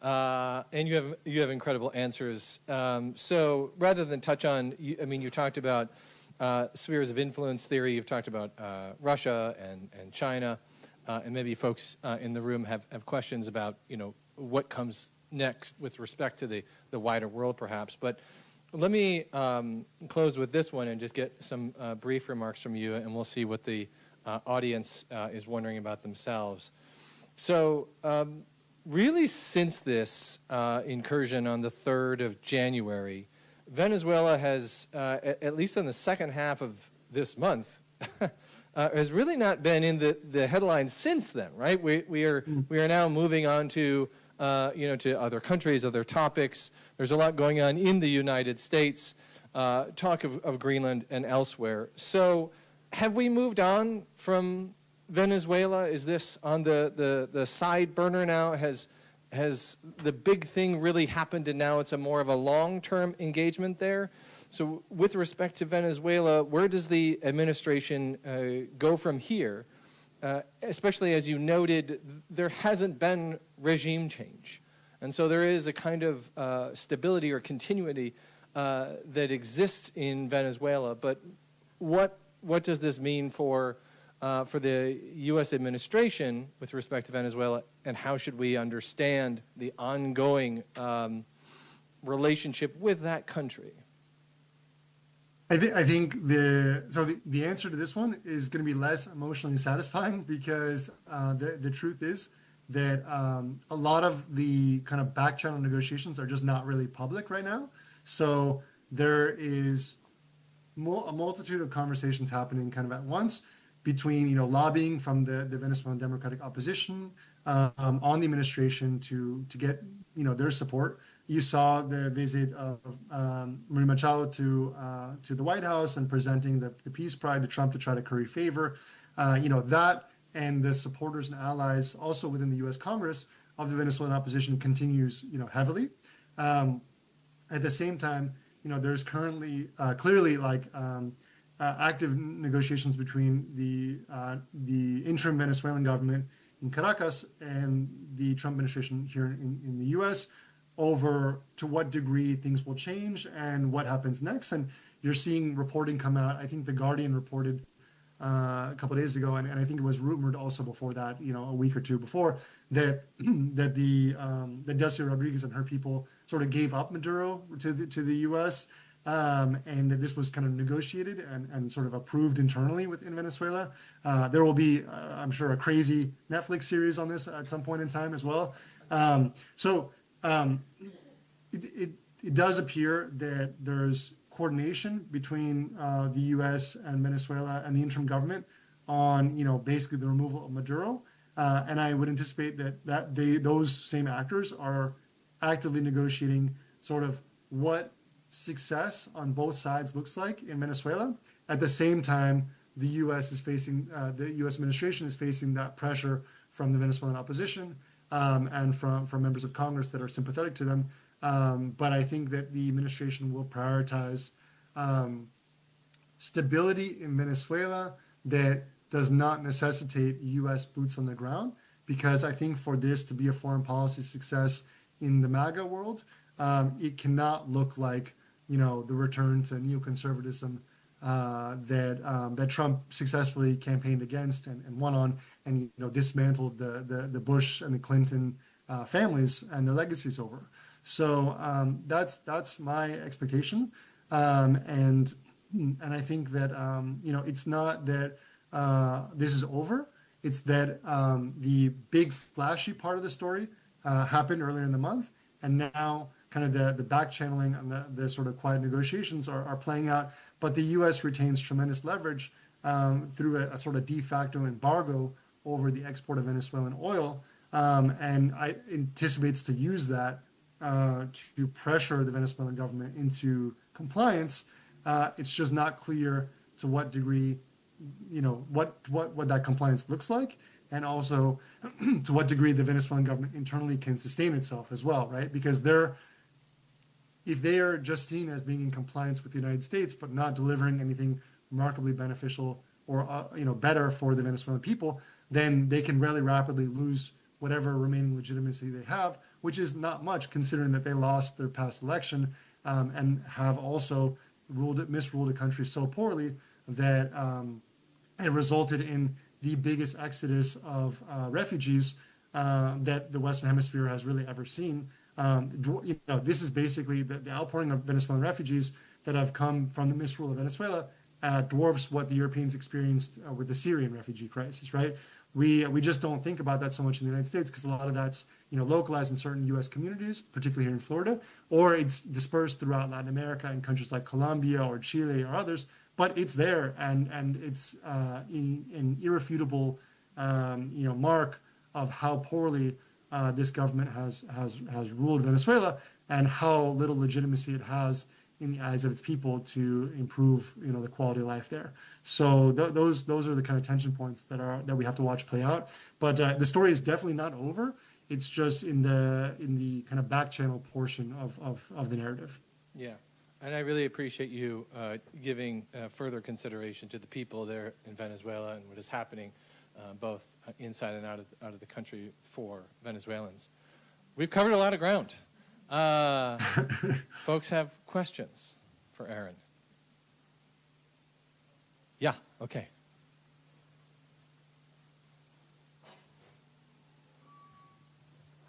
And you have incredible answers. So rather than touch on, you talked about spheres of influence theory. You've talked about Russia and China, and maybe folks in the room have questions about what comes next with respect to the wider world, perhaps. But let me close with this one and just get some brief remarks from you, and we'll see what the audience is wondering about themselves. So. Really, since this incursion on the 3rd of January, Venezuela has, at least in the second half of this month, has really not been in the headlines since then, right? We are now moving on to to other countries, other topics. There's a lot going on in the United States, talk of Greenland and elsewhere. So, have we moved on from Venezuela? Is this on the side burner now? Has the big thing really happened and now it's a more of a long-term engagement there? So with respect to Venezuela, where does the administration go from here? Especially as you noted, there hasn't been regime change. And so there is a kind of stability or continuity that exists in Venezuela. But what does this mean for the U.S. administration with respect to Venezuela, and how should we understand the ongoing relationship with that country? I think the answer to this one is going to be less emotionally satisfying, because the truth is that a lot of the kind of back channel negotiations are just not really public right now. So there is a multitude of conversations happening kind of at once, between lobbying from the Venezuelan Democratic Opposition on the administration to get their support. You saw the visit of Maria Machado to the White House and presenting the Peace Prize to Trump to try to curry favor. That and the supporters and allies also within the U.S. Congress of the Venezuelan opposition continues heavily. At the same time, there's currently clearly active negotiations between the interim Venezuelan government in Caracas and the Trump administration here in the U.S. over to what degree things will change and what happens next. And you're seeing reporting come out. I think The Guardian reported a couple of days ago, and I think it was rumored also before that, a week or two before, that that Delcy Rodriguez and her people sort of gave up Maduro to the U.S., and that this was kind of negotiated and sort of approved internally within Venezuela. There will be, I'm sure, a crazy Netflix series on this at some point in time as well. It does appear that there's coordination between the U.S. and Venezuela and the interim government on, basically the removal of Maduro. And I would anticipate that those same actors are actively negotiating sort of what success on both sides looks like in Venezuela. At the same time, the U.S. is facing, the U.S. administration is facing that pressure from the Venezuelan opposition and from members of Congress that are sympathetic to them. But I think that the administration will prioritize stability in Venezuela that does not necessitate U.S. boots on the ground, because I think for this to be a foreign policy success in the MAGA world, it cannot look like, you know, the return to neoconservatism that Trump successfully campaigned against and won on, and, you know, dismantled the Bush and the Clinton families and their legacies over. So that's my expectation, and I think that you know, it's not that this is over. It's that the big flashy part of the story happened earlier in the month, and now kind of the back channeling and the sort of quiet negotiations are playing out. But the U.S. retains tremendous leverage through a sort of de facto embargo over the export of Venezuelan oil, and I anticipates to use that to pressure the Venezuelan government into compliance. It's just not clear to what degree, you know, what that compliance looks like, and also to what degree the Venezuelan government internally can sustain itself as well, right? Because if they are just seen as being in compliance with the United States but not delivering anything remarkably beneficial or you know, better for the Venezuelan people, then they can really rapidly lose whatever remaining legitimacy they have, which is not much considering that they lost their past election and have also misruled the country so poorly that it resulted in the biggest exodus of refugees that the Western Hemisphere has really ever seen. You know, this is basically the outpouring of Venezuelan refugees that have come from the misrule of Venezuela dwarfs what the Europeans experienced with the Syrian refugee crisis, right? We just don't think about that so much in the United States because a lot of that's, you know, localized in certain U.S. communities, particularly here in Florida, or it's dispersed throughout Latin America in countries like Colombia or Chile or others. But it's there, and it's an irrefutable, you know, mark of how poorly this government has ruled Venezuela and how little legitimacy it has in the eyes of its people to improve, you know, the quality of life there. So those are the kind of tension points that we have to watch play out. But the story is definitely not over. It's just in the kind of back channel portion of the narrative. Yeah. And I really appreciate you giving further consideration to the people there in Venezuela and what is happening both inside and out of the country for Venezuelans. We've covered a lot of ground. Folks have questions for Aaron. Yeah, okay.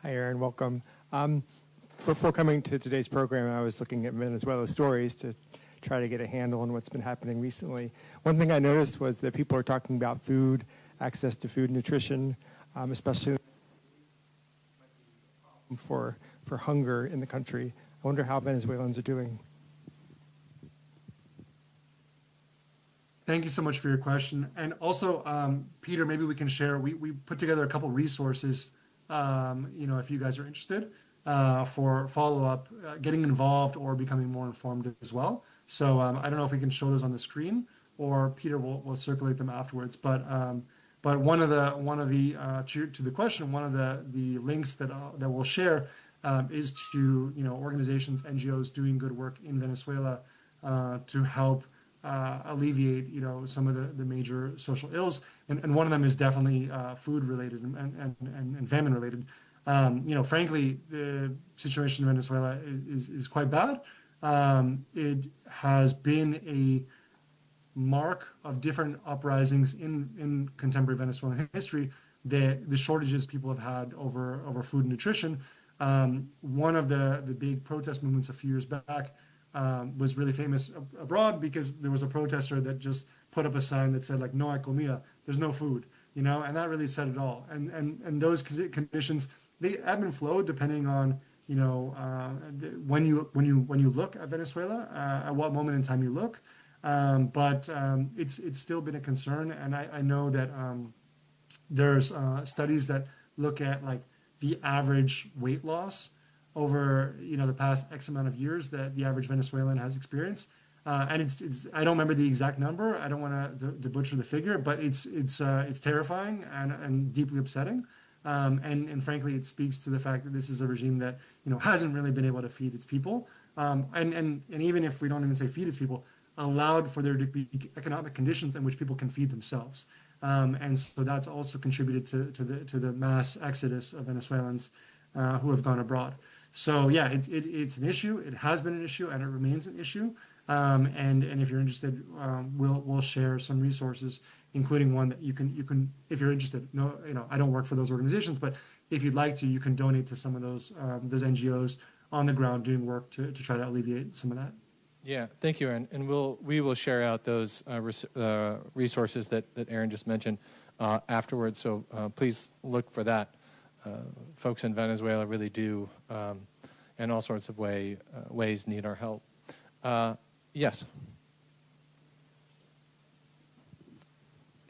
Hi, Aaron. Welcome. Before coming to today's program, I was looking at Venezuela stories to try to get a handle on what's been happening recently. One thing I noticed was that people are talking about food, access to food, nutrition, especially for hunger in the country. I wonder how Venezuelans are doing. Thank you so much for your question. And also, Peter, maybe we can share, we put together a couple resources, you know, if you guys are interested, for follow-up, getting involved or becoming more informed as well. So I don't know if we can show those on the screen, or Peter will circulate them afterwards. But one of the to the question, one of the links that we'll share is to, you know, organizations, NGOs doing good work in Venezuela to help alleviate, you know, some of the major social ills, and one of them is definitely food related and famine related. You know, frankly, the situation in Venezuela is quite bad. It has been a mark of different uprisings in contemporary Venezuelan history, the shortages people have had over food and nutrition. One of the big protest movements a few years back was really famous abroad because there was a protester that just put up a sign that said, like, no hay comida, there's no food, you know, and that really said it all. And those conditions, they ebb and flow depending on, you know, when you look at Venezuela, at what moment in time you look. But it's still been a concern, and I know that there's studies that look at like the average weight loss over, the past X amount of years that the average Venezuelan has experienced. And it's I don't remember the exact number. I don't want to butcher the figure, but it's terrifying and deeply upsetting. And frankly, it speaks to the fact that this is a regime that hasn't really been able to feed its people. And even if we don't even say feed its people, allowed for there to be economic conditions in which people can feed themselves. And so that's also contributed to the mass exodus of Venezuelans who have gone abroad. So yeah, it's an issue. It has been an issue, and it remains an issue. And if you're interested, we'll share some resources, including one that you can if you're interested. No, I don't work for those organizations, but if you'd like to, you can donate to some of those NGOs on the ground doing work to try to alleviate some of that. Yeah, thank you, Aaron. And we will share out those resources that Aaron just mentioned afterwards. So please look for that. Folks in Venezuela really do, in all sorts of ways, need our help. Yes.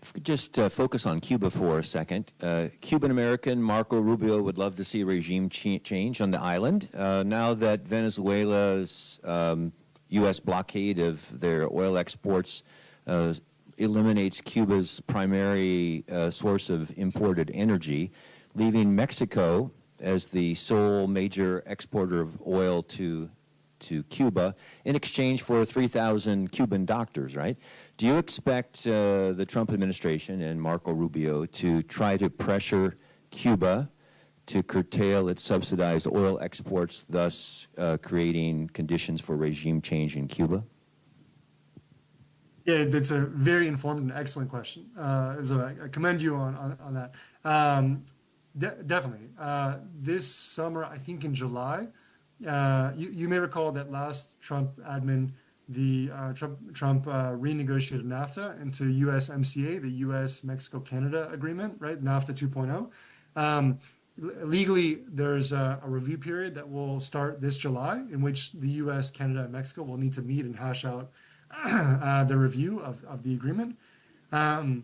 If we could just focus on Cuba for a second. Cuban-American Marco Rubio would love to see regime change on the island. Now that Venezuela's U.S. blockade of their oil exports eliminates Cuba's primary source of imported energy, leaving Mexico as the sole major exporter of oil to Cuba in exchange for 3,000 Cuban doctors, right? Do you expect the Trump administration and Marco Rubio to try to pressure Cuba to curtail its subsidized oil exports, thus creating conditions for regime change in Cuba? Yeah, that's a very informed and excellent question. So I commend you on that. Definitely. This summer, I think in July, you may recall that last Trump admin, Trump renegotiated NAFTA into USMCA, the U.S.-Mexico-Canada agreement, right? NAFTA 2.0. Legally, there's a review period that will start this July in which the U.S., Canada, and Mexico will need to meet and hash out the review of the agreement. I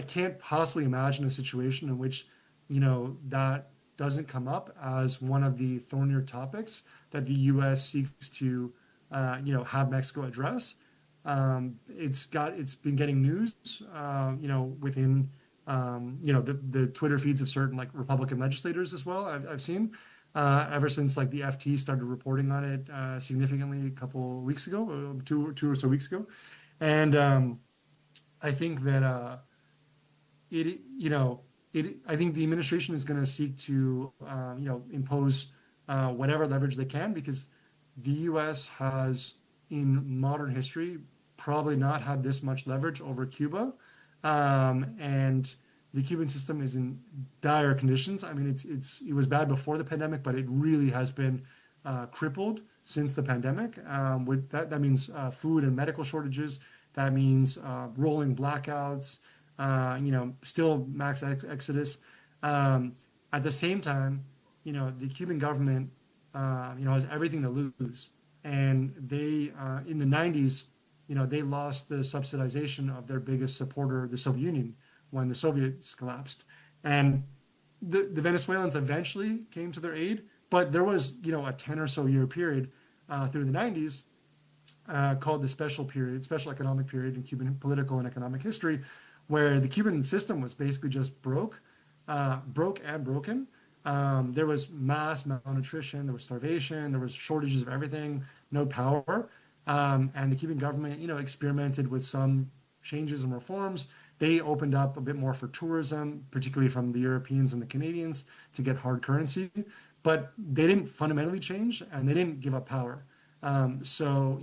can't possibly imagine a situation in which, that doesn't come up as one of the thornier topics that the U.S. seeks to, have Mexico address. It's been getting news, within, the Twitter feeds of certain like Republican legislators as well. I've seen ever since like the FT started reporting on it significantly a couple weeks ago, two or so weeks ago, and I think that I think the administration is going to seek to, impose whatever leverage they can, because the U.S. has, in modern history, probably not had this much leverage over Cuba, and the Cuban system is in dire conditions. I mean, it was bad before the pandemic, but it really has been crippled since the pandemic. With that means food and medical shortages. That means rolling blackouts. Still max exodus. At the same time, the Cuban government, has everything to lose. And they, in the 90s, they lost the subsidization of their biggest supporter, the Soviet Union, when the Soviets collapsed. And the Venezuelans eventually came to their aid, but there was, a 10 or so year period through the 90s called the special economic period in Cuban political and economic history, where the Cuban system was basically just broke and broken. There was mass malnutrition, there was starvation, there was shortages of everything, no power. And the Cuban government, experimented with some changes and reforms. They opened up a bit more for tourism, particularly from the Europeans and the Canadians, to get hard currency. But they didn't fundamentally change, and they didn't give up power. So,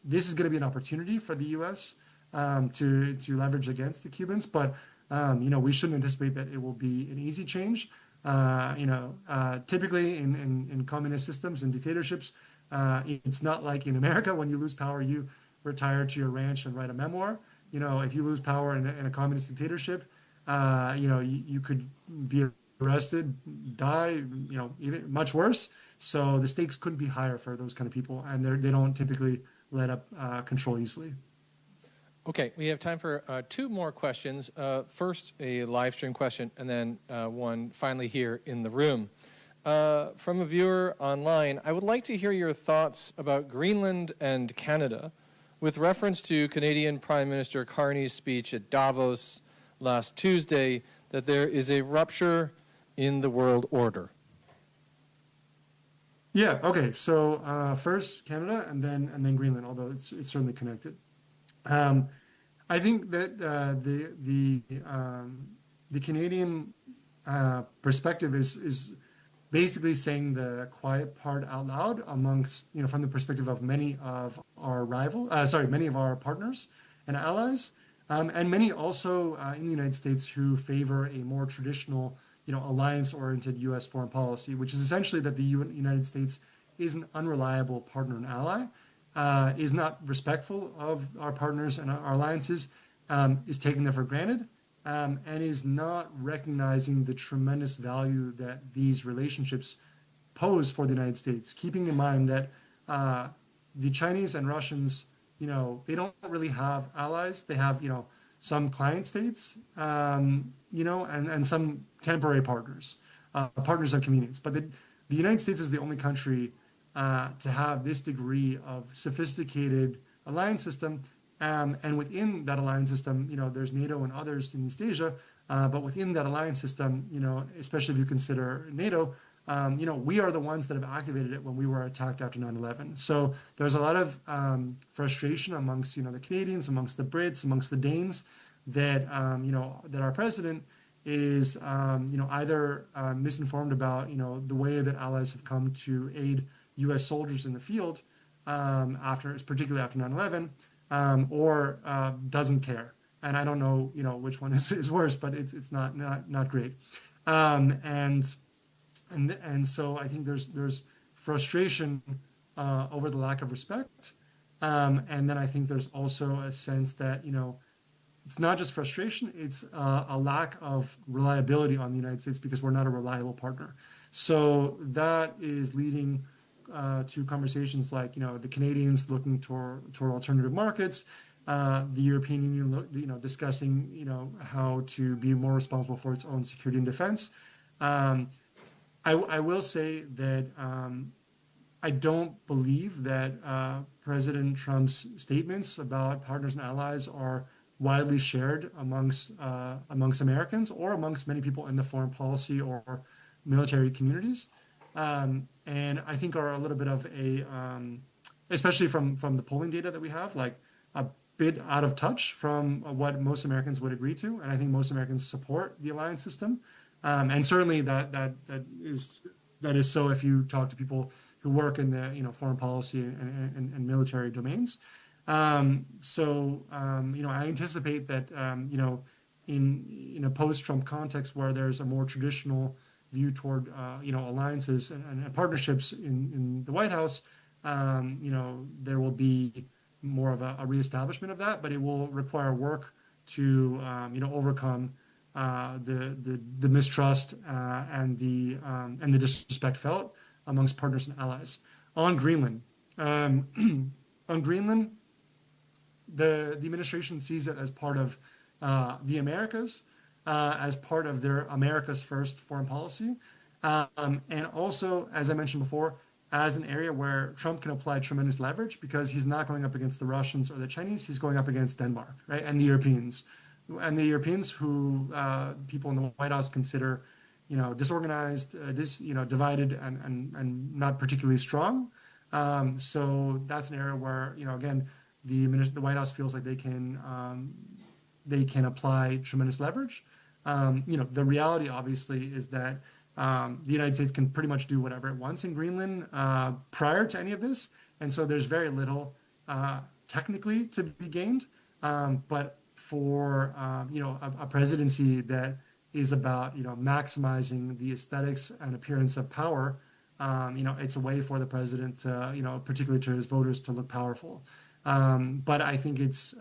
this is going to be an opportunity for the U.S. To leverage against the Cubans, but we shouldn't anticipate that it will be an easy change. Typically in communist systems and dictatorships, it's not like in America when you lose power, you retire to your ranch and write a memoir. If you lose power in a communist dictatorship, you could be arrested, die, even much worse. So the stakes couldn't be higher for those kind of people, and they don't typically let up control easily. Okay, we have time for two more questions. First, a live stream question, and then one finally here in the room. from a viewer online. I would like to hear your thoughts about Greenland and Canada with reference to Canadian Prime Minister Carney's speech at Davos last Tuesday that there is a rupture in the world order. Yeah. Okay. So first Canada, and then Greenland, although it's certainly connected. I think that the Canadian perspective is basically saying the quiet part out loud amongst, from the perspective of many of our many of our partners and allies, and many also in the United States who favor a more traditional, alliance-oriented U.S. foreign policy, which is essentially that the United States is an unreliable partner and ally, is not respectful of our partners and our alliances, is taking them for granted, and is not recognizing the tremendous value that these relationships pose for the United States, keeping in mind that the Chinese and Russians, they don't really have allies. They have, some client states, and some temporary partners, partners and communities. But the United States is the only country to have this degree of sophisticated alliance system. And within that alliance system, there's NATO and others in East Asia. But within that alliance system, especially if you consider NATO, we are the ones that have activated it when we were attacked after 9/11. So there's a lot of frustration amongst, the Canadians, amongst the Brits, amongst the Danes, that, that our president is, either misinformed about, the way that allies have come to aid U.S. soldiers in the field particularly after 9/11, or doesn't care. And I don't know, which one is worse, but it's not great. And so I think there's frustration over the lack of respect. And then I think there's also a sense that, it's not just frustration, it's a lack of reliability on the United States because we're not a reliable partner. So that is leading to conversations like, the Canadians looking toward alternative markets, the European Union, discussing, how to be more responsible for its own security and defense. I will say that I don't believe that President Trump's statements about partners and allies are widely shared amongst Americans or amongst many people in the foreign policy or military communities. And I think are a little bit of a, especially from the polling data that we have, like a bit out of touch from what most Americans would agree to. And I think most Americans support the alliance system. And certainly that is so if you talk to people who work in the foreign policy and military domains. So I anticipate that in a post-Trump context where there's a more traditional view toward alliances and partnerships in the White House, there will be more of a reestablishment of that, but it will require work to overcome the mistrust and the disrespect felt amongst partners and allies. On Greenland, the administration sees it as part of the Americas, as part of their America's First foreign policy, and also, as I mentioned before, as an area where Trump can apply tremendous leverage because he's not going up against the Russians or the Chinese, he's going up against Denmark, right, and the Europeans. And the Europeans who people in the White House consider, disorganized, divided, and not particularly strong. So that's an area where, again, the White House feels like they can apply tremendous leverage. The reality, obviously, is that the United States can pretty much do whatever it wants in Greenland prior to any of this, and so there's very little technically to be gained, but for a presidency that is about maximizing the aesthetics and appearance of power, it's a way for the president to particularly to his voters to look powerful. But I think it's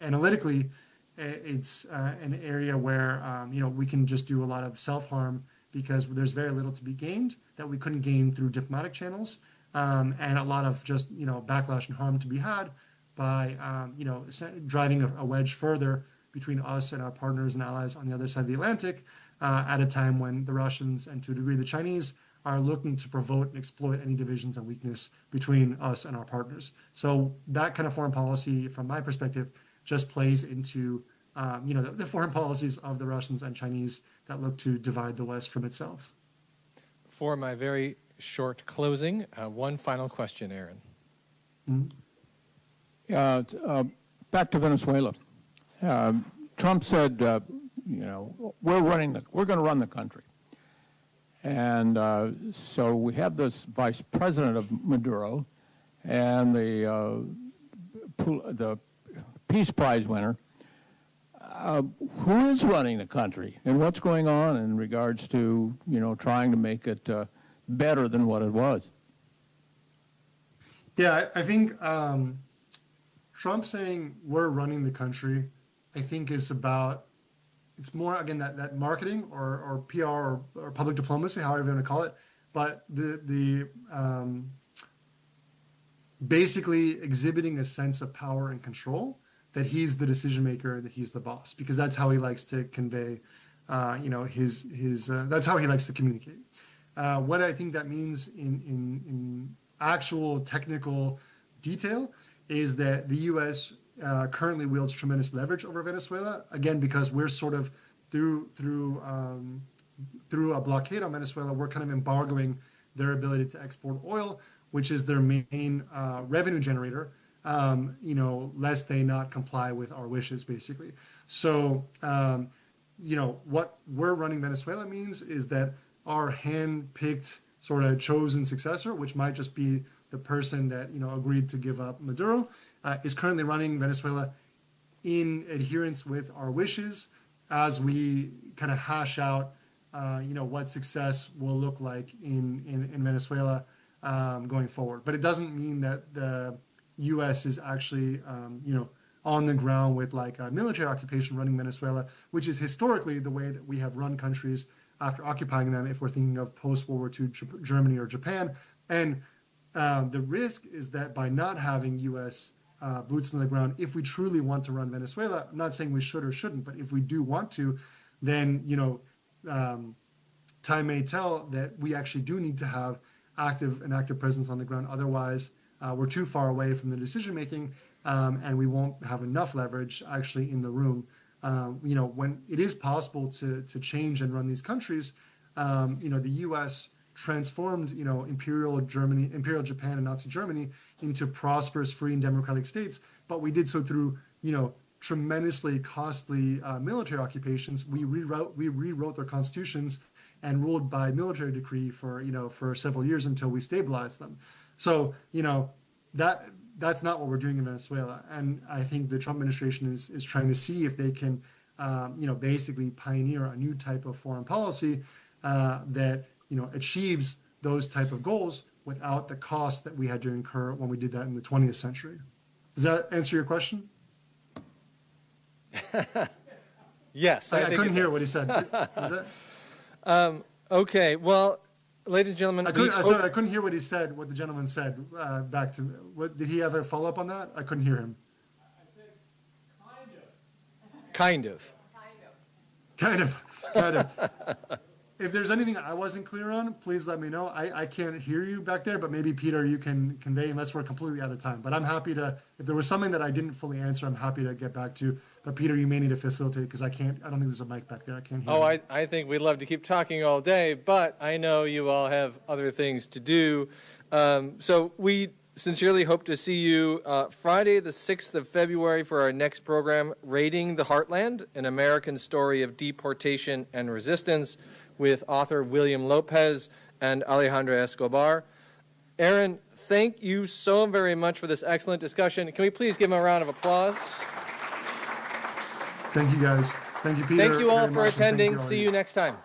analytically it's an area where we can just do a lot of self-harm because there's very little to be gained that we couldn't gain through diplomatic channels, and a lot of just backlash and harm to be had by driving a wedge further between us and our partners and allies on the other side of the Atlantic, at a time when the Russians and to a degree the Chinese are looking to provoke and exploit any divisions and weakness between us and our partners. So that kind of foreign policy, from my perspective, just plays into the foreign policies of the Russians and Chinese that look to divide the West from itself. For my very short closing, one final question, Aaron. Back to Venezuela. Trump said, we're going to run the country. And so we have this vice president of Maduro and the Peace Prize winner. Who is running the country, and what's going on in regards to, trying to make it better than what it was? Yeah, I think Trump saying we're running the country, I think is about, it's more, again, that marketing or PR or public diplomacy, however you want to call it, but the basically exhibiting a sense of power and control, that he's the decision maker, that he's the boss, because that's how he likes to convey, his that's how he likes to communicate. What I think that means in actual technical detail is that the U.S. Currently wields tremendous leverage over Venezuela, again, because we're sort of through a blockade on Venezuela, we're kind of embargoing their ability to export oil, which is their main revenue generator, lest they not comply with our wishes, basically. So, what we're running Venezuela means is that our hand-picked sort of chosen successor, which might just be the person that, agreed to give up Maduro, is currently running Venezuela in adherence with our wishes as we kind of hash out, what success will look like in Venezuela going forward. But it doesn't mean that the U.S. is actually, on the ground with like a military occupation running Venezuela, which is historically the way that we have run countries after occupying them, if we're thinking of post-World War II Germany or Japan. And the risk is that by not having U.S. Boots on the ground, if we truly want to run Venezuela, I'm not saying we should or shouldn't, but if we do want to, then, time may tell that we actually do need to have an active presence on the ground. Otherwise, we're too far away from the decision-making, and we won't have enough leverage actually in the room. When it is possible to change and run these countries, the U.S. transformed, Imperial Japan and Nazi Germany into prosperous, free, and democratic states. But we did so through, tremendously costly military occupations. We rewrote their constitutions and ruled by military decree for several years until we stabilized them. So, that's not what we're doing in Venezuela. And I think the Trump administration is trying to see if they can, basically pioneer a new type of foreign policy that, achieves those type of goals without the cost that we had to incur when we did that in the 20th century. Does that answer your question? Yes. I couldn't hear what he said. Was that? Okay. Well, ladies and gentlemen, I couldn't hear what he said, what the gentleman said. Back to, what did he have a follow-up on that? I couldn't hear him. I said kind of. Kind of. Kind of. If there's anything I wasn't clear on, please let me know. I can't hear you back there, but maybe, Peter, you can convey, unless we're completely out of time. But I'm happy to, if there was something that I didn't fully answer, I'm happy to get back to. But, Peter, you may need to facilitate, because I don't think there's a mic back there. I can't hear you. I think we'd love to keep talking all day, but I know you all have other things to do. So we sincerely hope to see you Friday, the 6th of February, for our next program, Raiding the Heartland, an American story of deportation and resistance, with author William Lopez and Alejandra Escobar. Aaron, thank you so very much for this excellent discussion. Can we please give him a round of applause? Thank you, guys. Thank you, Peter. Thank you all for attending. See you next time.